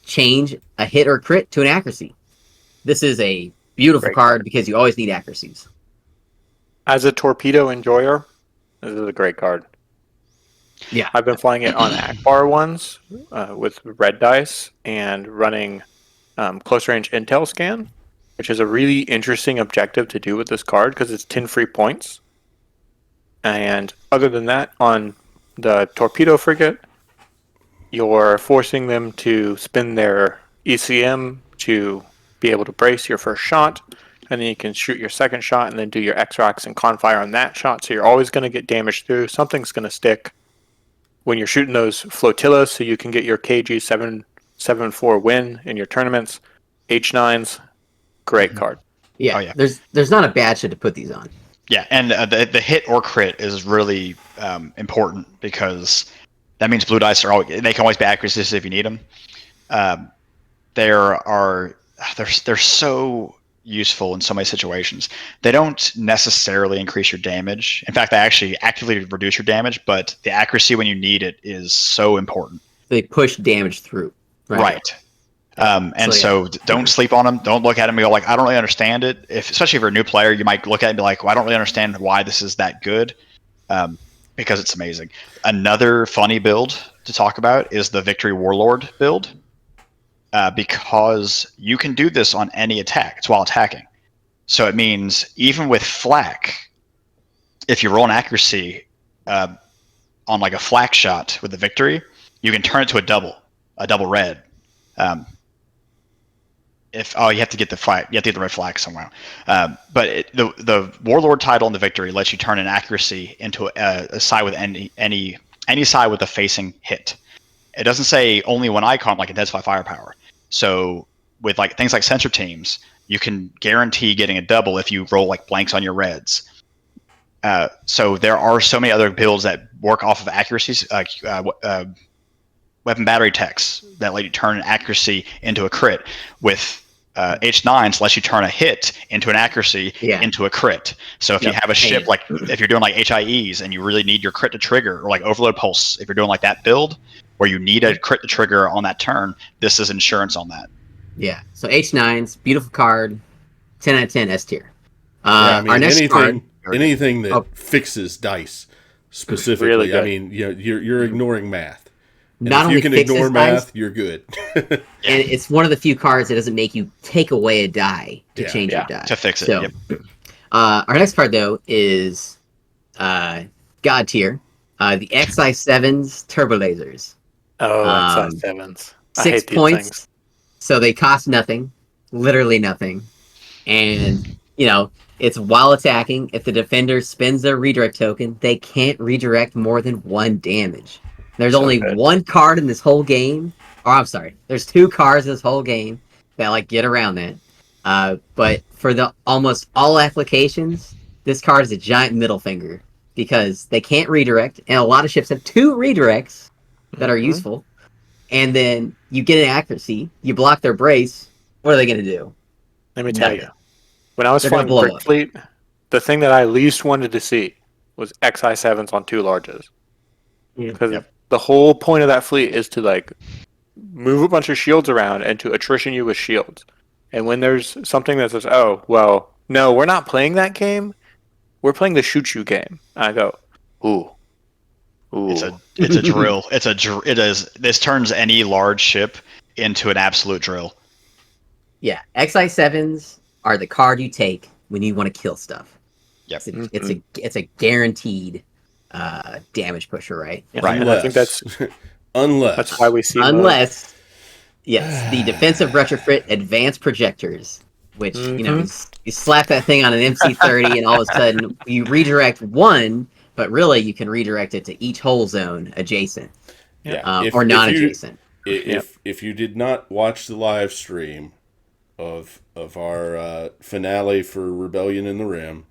change a hit or crit to an accuracy. This is a beautiful card because you always need accuracies. As a torpedo enjoyer, this is a great card. Yeah. I've been flying it on Akbar ones with red dice and running close range intel scan, which is a really interesting objective to do with this card because it's 10 free points. And other than that, on the torpedo frigate, you're forcing them to spin their ECM to be able to brace your first shot, and then you can shoot your second shot and then do your X-Rocks and confire on that shot, so you're always going to get damage through. Something's going to stick when you're shooting those flotillas, so you can get your KG 7-4 win in your tournaments. H9s, great card. Yeah, there's not a bad shit to put these on. Yeah, and the hit or crit is really important because that means blue dice they can always be accuracies if you need them. They're so useful in so many situations. They don't necessarily increase your damage. In fact, they actually actively reduce your damage, but the accuracy when you need it is so important. They push damage through. Right. So don't sleep on them. Don't look at them and go like, I don't really understand it. Especially if you're a new player, you might look at it and be like, well, I don't really understand why this is that good. Because it's amazing. Another funny build to talk about is the Victory Warlord build. because you can do this on any attack. It's while attacking. So it means even with flak, if you roll an accuracy on like a flak shot with the victory, you can turn it to a double red. You have to get the flag, you have to get the red flag somewhere. But the warlord title in the victory lets you turn an accuracy into a side with any side with a facing hit. It doesn't say only one icon like intensify firepower. So with like things like sensor teams, you can guarantee getting a double if you roll like blanks on your reds. So there are so many other builds that work off of accuracies, weapon battery techs that let you turn an accuracy into a crit. With H9s lets you turn a hit into an accuracy into a crit. So if you have a ship, like if you're doing like HIEs and you really need your crit to trigger, or like overload pulse, if you're doing like that build where you need a crit to trigger on that turn, this is insurance on that. Yeah. So H9s, beautiful card, 10 out of 10 S tier. I mean, our next anything that fixes dice specifically. Really I mean, you're ignoring math. And not if only you can ignore math, dice, you're good. And it's one of the few cards that doesn't make you take away a die to change your die. To fix it. So, our next card, though, is God tier. The XI7's Turbolasers. Oh, XI7s. 6 points. So they cost nothing. Literally nothing. And, it's while attacking. If the defender spends their redirect token, they can't redirect more than 1 damage. There's only one card in this whole game. Or I'm sorry, there's 2 cards in this whole game that get around that. But for the almost all applications, this card is a giant middle finger because they can't redirect, and a lot of ships have 2 redirects that are useful. And then you get an accuracy, you block their brace. What are they going to do? Let me tell you, when I was flying Brick Fleet, the thing that I least wanted to see was XI7s on 2 larges. Because the whole point of that fleet is to move a bunch of shields around and to attrition you with shields. And when there's something that says, "Oh, well, no, we're not playing that game. We're playing the shoot you game," I go, "Ooh." It's a drill. It is. This turns any large ship into an absolute drill. Yeah, XI7s are the card you take when you want to kill stuff. Yep. It's a guaranteed damage pusher, right? Yeah, right. And I think that's that's why we see the defensive retrofit advanced projectors, which you slap that thing on an MC30 and all of a sudden you redirect 1, but really you can redirect it to each hull zone adjacent, or non-adjacent. If you did not watch the live stream of our finale for Rebellion in the Rim,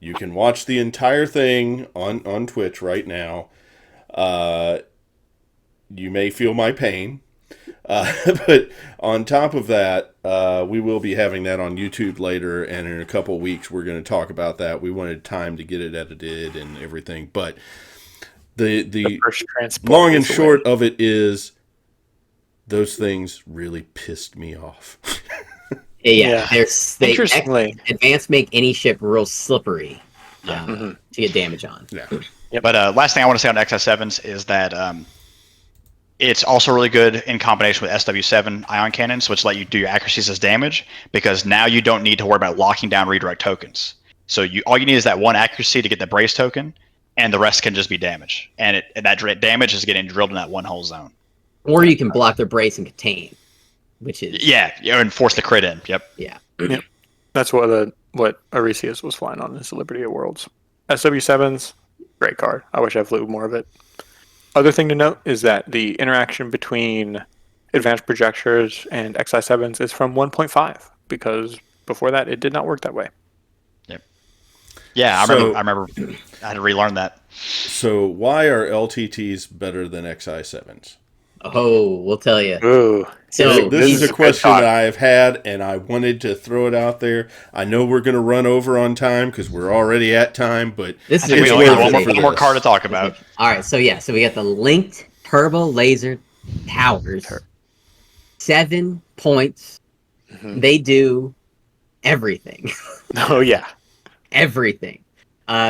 you can watch the entire thing on Twitch right now. You may feel my pain. But on top of that, we will be having that on YouTube later, and in a couple of weeks we're going to talk about that. We wanted time to get it edited and everything, but the long and short of it is those things really pissed me off. Interestingly, advanced make any ship real slippery to get damage on. But last thing I want to say on XI7s is that it's also really good in combination with SW7 ion cannons, which let you do your accuracies as damage, because now you don't need to worry about locking down redirect tokens. So all you need is that 1 accuracy to get the brace token, and the rest can just be damage. And that damage is getting drilled in that 1 hull zone. Or you can block their brace and contain, which is and force the crit in. Yep. That's what Arisius was flying on his Liberty of Worlds. SW7s, great card. I wish I flew more of it. Other thing to note is that the interaction between advanced projectors and XI7s is from 1.5, because before that it did not work that way. Yep. Yeah, I remember I had to relearn that. So why are LTTs better than XI7s? Oh, we'll tell you. Ooh. So this is a question that I've had, and I wanted to throw it out there. I know we're going to run over on time because we're already at time, but this is one more card to talk about. All right, so we got the linked Turbolaser towers. 7 points. They do everything. Oh yeah, everything.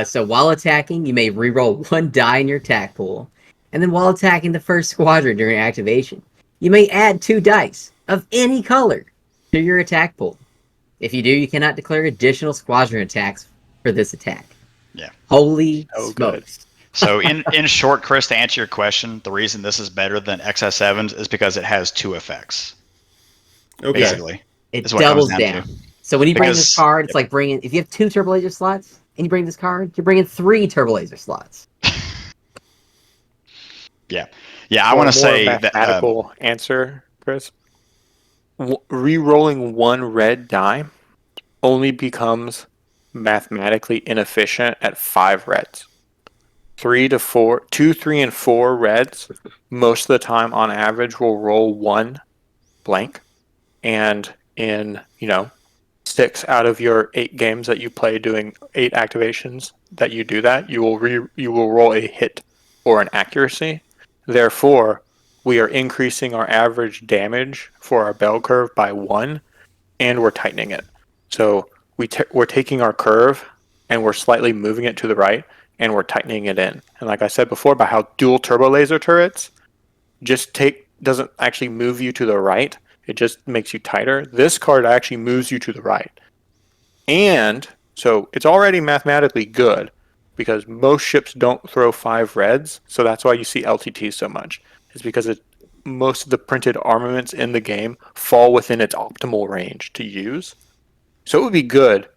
So while attacking, you may reroll 1 die in your attack pool. And then while attacking the first squadron during activation, you may add 2 dice, of any color to your attack pool. If you do, you cannot declare additional squadron attacks for this attack. Yeah. Holy smokes. So in short, Chris, to answer your question, the reason this is better than XI7s is because it has 2 effects. Okay. Basically. It doubles down. So when you bring this card, it's like bringing, if you have 2 Turbolaser slots and you bring this card, you're bringing 3 Turbolaser slots. Yeah. I want to say that mathematical answer, Chris. Re-rolling 1 red die only becomes mathematically inefficient at 5 reds. 2, 3, and 4 reds, most of the time on average will roll 1 blank, and in 6 out of your 8 games that you play doing 8 activations that you do that, you will roll a hit or an accuracy. Therefore, we are increasing our average damage for our bell curve by 1, and we're tightening it. So we're taking our curve and we're slightly moving it to the right, and we're tightening it in. And like I said before about how dual turbo laser turrets doesn't actually move you to the right, it just makes you tighter. This card actually moves you to the right. And so it's already mathematically good because most ships don't throw 5 reds, so that's why you see LTTs so much. It's because most of the printed armaments in the game fall within its optimal range to use. So it would be good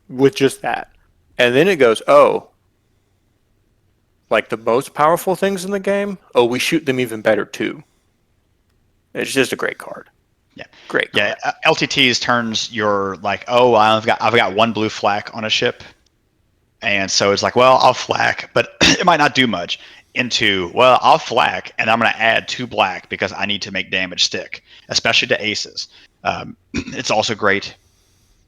with just that. And then it goes, like the most powerful things in the game, we shoot them even better too. It's just a great card. Yeah, great card. Yeah, LTTs turns your like, I've got 1 blue flak on a ship, and so it's like, well, I'll flak, but it might not do much. Into, well, I'll flak, and I'm going to add 2 black because I need to make damage stick, especially to aces. It's also great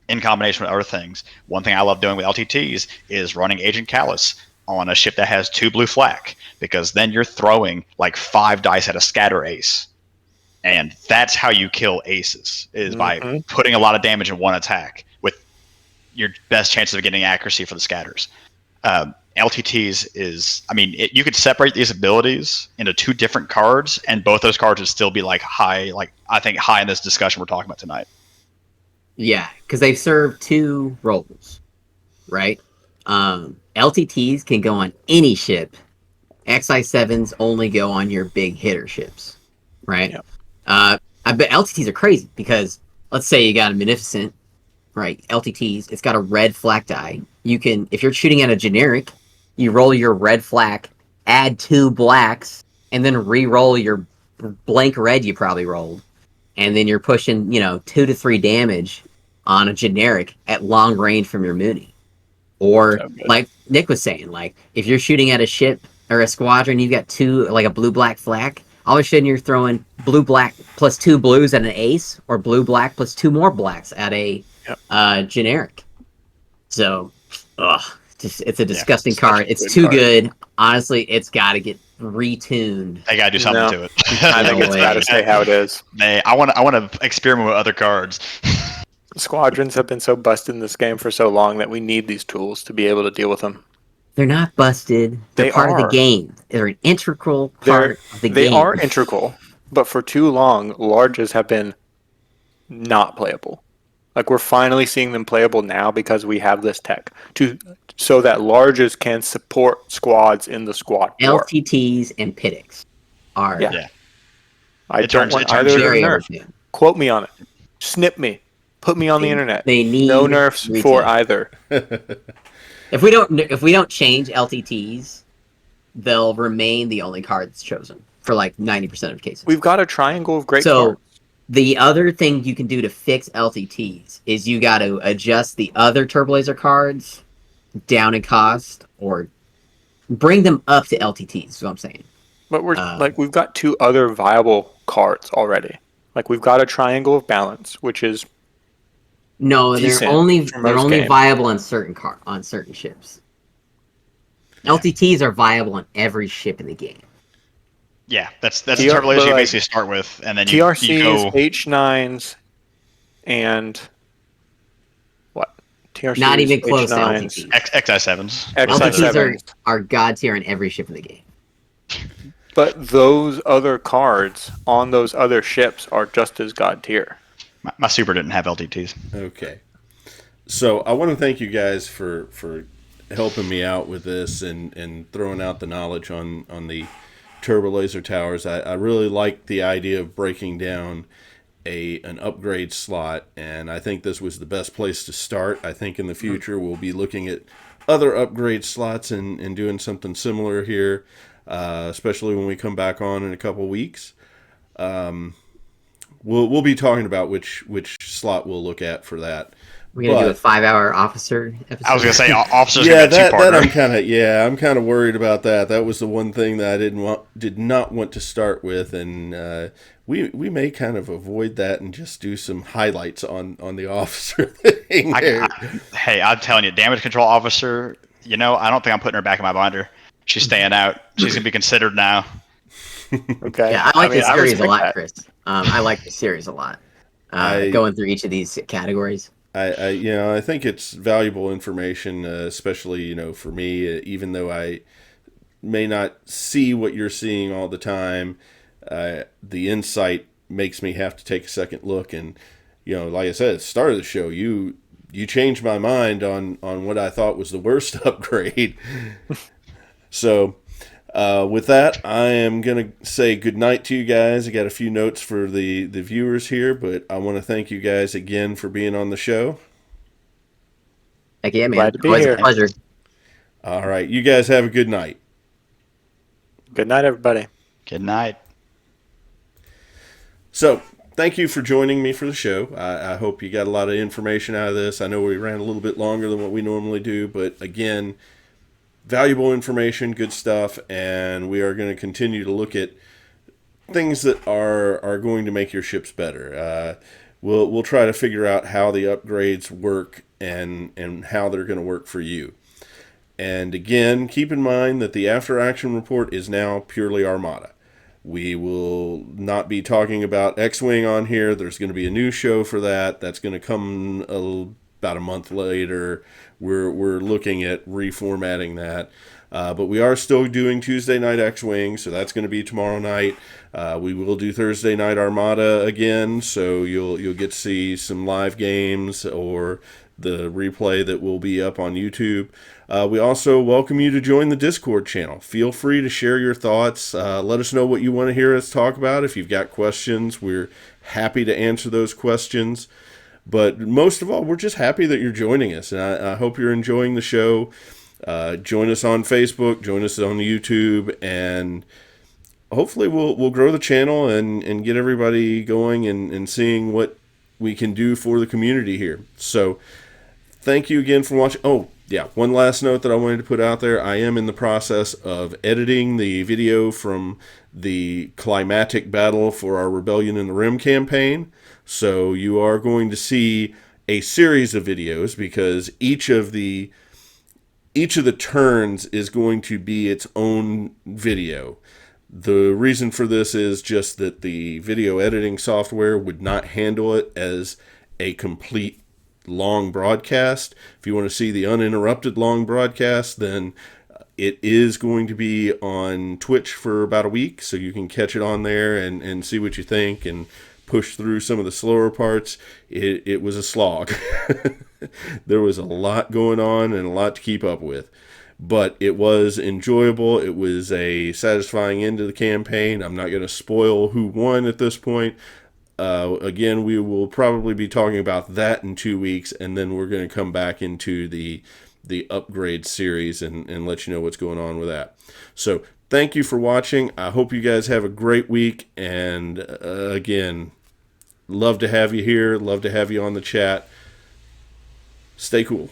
in combination with other things. One thing I love doing with LTTs is running Agent Callus on a ship that has 2 blue flak, because then you're throwing like 5 dice at a scatter ace. And that's how you kill aces, is by putting a lot of damage in one attack with your best chances of getting accuracy for the scatters. LTTs is, you could separate these abilities into 2 different cards, and both those cards would still be high in this discussion we're talking about tonight. Yeah, because they serve 2 roles, right? LTTs can go on any ship. XI7s only go on your big hitter ships, right? Yep. I bet LTTs are crazy because let's say you got a Munificent, right? LTTs, it's got a red flak die. You can, if you're shooting at a generic, you roll your red flak, add 2 blacks, and then re-roll your blank red you probably rolled. And then you're pushing, 2 to 3 damage on a generic at long range from your Mooney. Or, like Nick was saying, if you're shooting at a ship or a squadron, you've got 2, a blue-black flak, all of a sudden you're throwing blue-black plus 2 blues at an ace, or blue-black plus 2 more blacks at a generic. So, it's a disgusting card. It's too good. Honestly, it's got to get retuned. They got to do something to it. I think it's got to stay how it is. I want to experiment with other cards. Squadrons have been so busted in this game for so long that we need these tools to be able to deal with them. They're not busted. They're part of the game. They're an integral part of the game. They are integral, but for too long, larges have been not playable. We're finally seeing them playable now because we have this tech so that larges can support squads in the squad war. LTTs and Pittix are. Yeah. I don't want either of them nerfed. Quote me on it. Snip me. Put me on the internet. They need no nerfs for either. If we don't change LTTs, they'll remain the only card that's chosen for 90% of cases. We've got a triangle of great cards. The other thing you can do to fix LTTs is you got to adjust the other Turbolaser cards down in cost or bring them up to LTTs. Is what I'm saying. But we're we've got 2 other viable cards already. We've got a triangle of balance, which is they're only viable on certain ships. Yeah. LTTs are viable on every ship in the game. Yeah, that's the Turbolaser you basically start with, and then you go H9s and what? TRCs, not even close to LTTs. XI7s. LTTs are god tier in every ship in the game. But those other cards on those other ships are just as god tier. My super didn't have LTTs. Okay. So I want to thank you guys for helping me out with this and throwing out the knowledge on the Turbolaser towers. I really like the idea of breaking down an upgrade slot, and I think this was the best place to start. I think in the future we'll be looking at other upgrade slots and doing something similar here, especially when we come back on in a couple weeks. We'll be talking about which slot we'll look at for that. We're gonna do a 5-hour officer episode. I was gonna say officers. Yeah, that I'm kind of worried about that. That was the one thing that I did not want to start with, and we may kind of avoid that and just do some highlights on the officer thing. Hey, I'm telling you, damage control officer. I don't think I'm putting her back in my binder. She's staying out. She's gonna be considered now. Okay. Yeah, I like this series a lot, Chris. I like the series a lot. Going through each of these categories. I think it's valuable information, especially, for me, even though I may not see what you're seeing all the time, the insight makes me have to take a second look. And, like I said, at the start of the show, you changed my mind on what I thought was the worst upgrade. So, with that, I am going to say goodnight to you guys. I got a few notes for the viewers here, but I want to thank you guys again for being on the show. Heck yeah, man. Glad to be Always here. a pleasure. All right. You guys have a good night. Good night, everybody. Good night. So, thank you for joining me for the show. I hope you got a lot of information out of this. I know we ran a little bit longer than what we normally do, but again, valuable information, good stuff, and we are going to continue to look at things that are going to make your ships better. We'll try to figure out how the upgrades work and how they're going to work for you. And again, keep in mind that the After Action Report is now purely Armada. We will not be talking about X-Wing on here. There's going to be a new show for that. That's going to come about a month later. We're looking at reformatting that. But we are still doing Tuesday Night X-Wing, so that's going to be tomorrow night. We will do Thursday Night Armada again, so you'll get to see some live games or the replay that will be up on YouTube. We also welcome you to join the Discord channel. Feel free to share your thoughts. Let us know what you want to hear us talk about. If you've got questions, we're happy to answer those questions. But most of all, we're just happy that you're joining us, and I hope you're enjoying the show. Join us on Facebook, join us on YouTube, and hopefully we'll grow the channel and get everybody going and seeing what we can do for the community here. So thank you again for watching. Oh, yeah, one last note that I wanted to put out there. I am in the process of editing the video from the climatic battle for our Rebellion in the Rim campaign. So you are going to see a series of videos because each of the turns is going to be its own video. The reason for this is just that the video editing software would not handle it as a complete long broadcast. If you want to see the uninterrupted long broadcast, then it is going to be on Twitch for about a week, so you can catch it on there and see what you think and push through some of the slower parts. It was a slog. There was a lot going on and a lot to keep up with. But it was enjoyable. It was a satisfying end to the campaign. I'm not going to spoil who won at this point. Again, we will probably be talking about that in 2 weeks, and then we're going to come back into the upgrade series and let you know what's going on with that. So thank you for watching. I hope you guys have a great week, and again, love to have you here. Love to have you on the chat. Stay cool.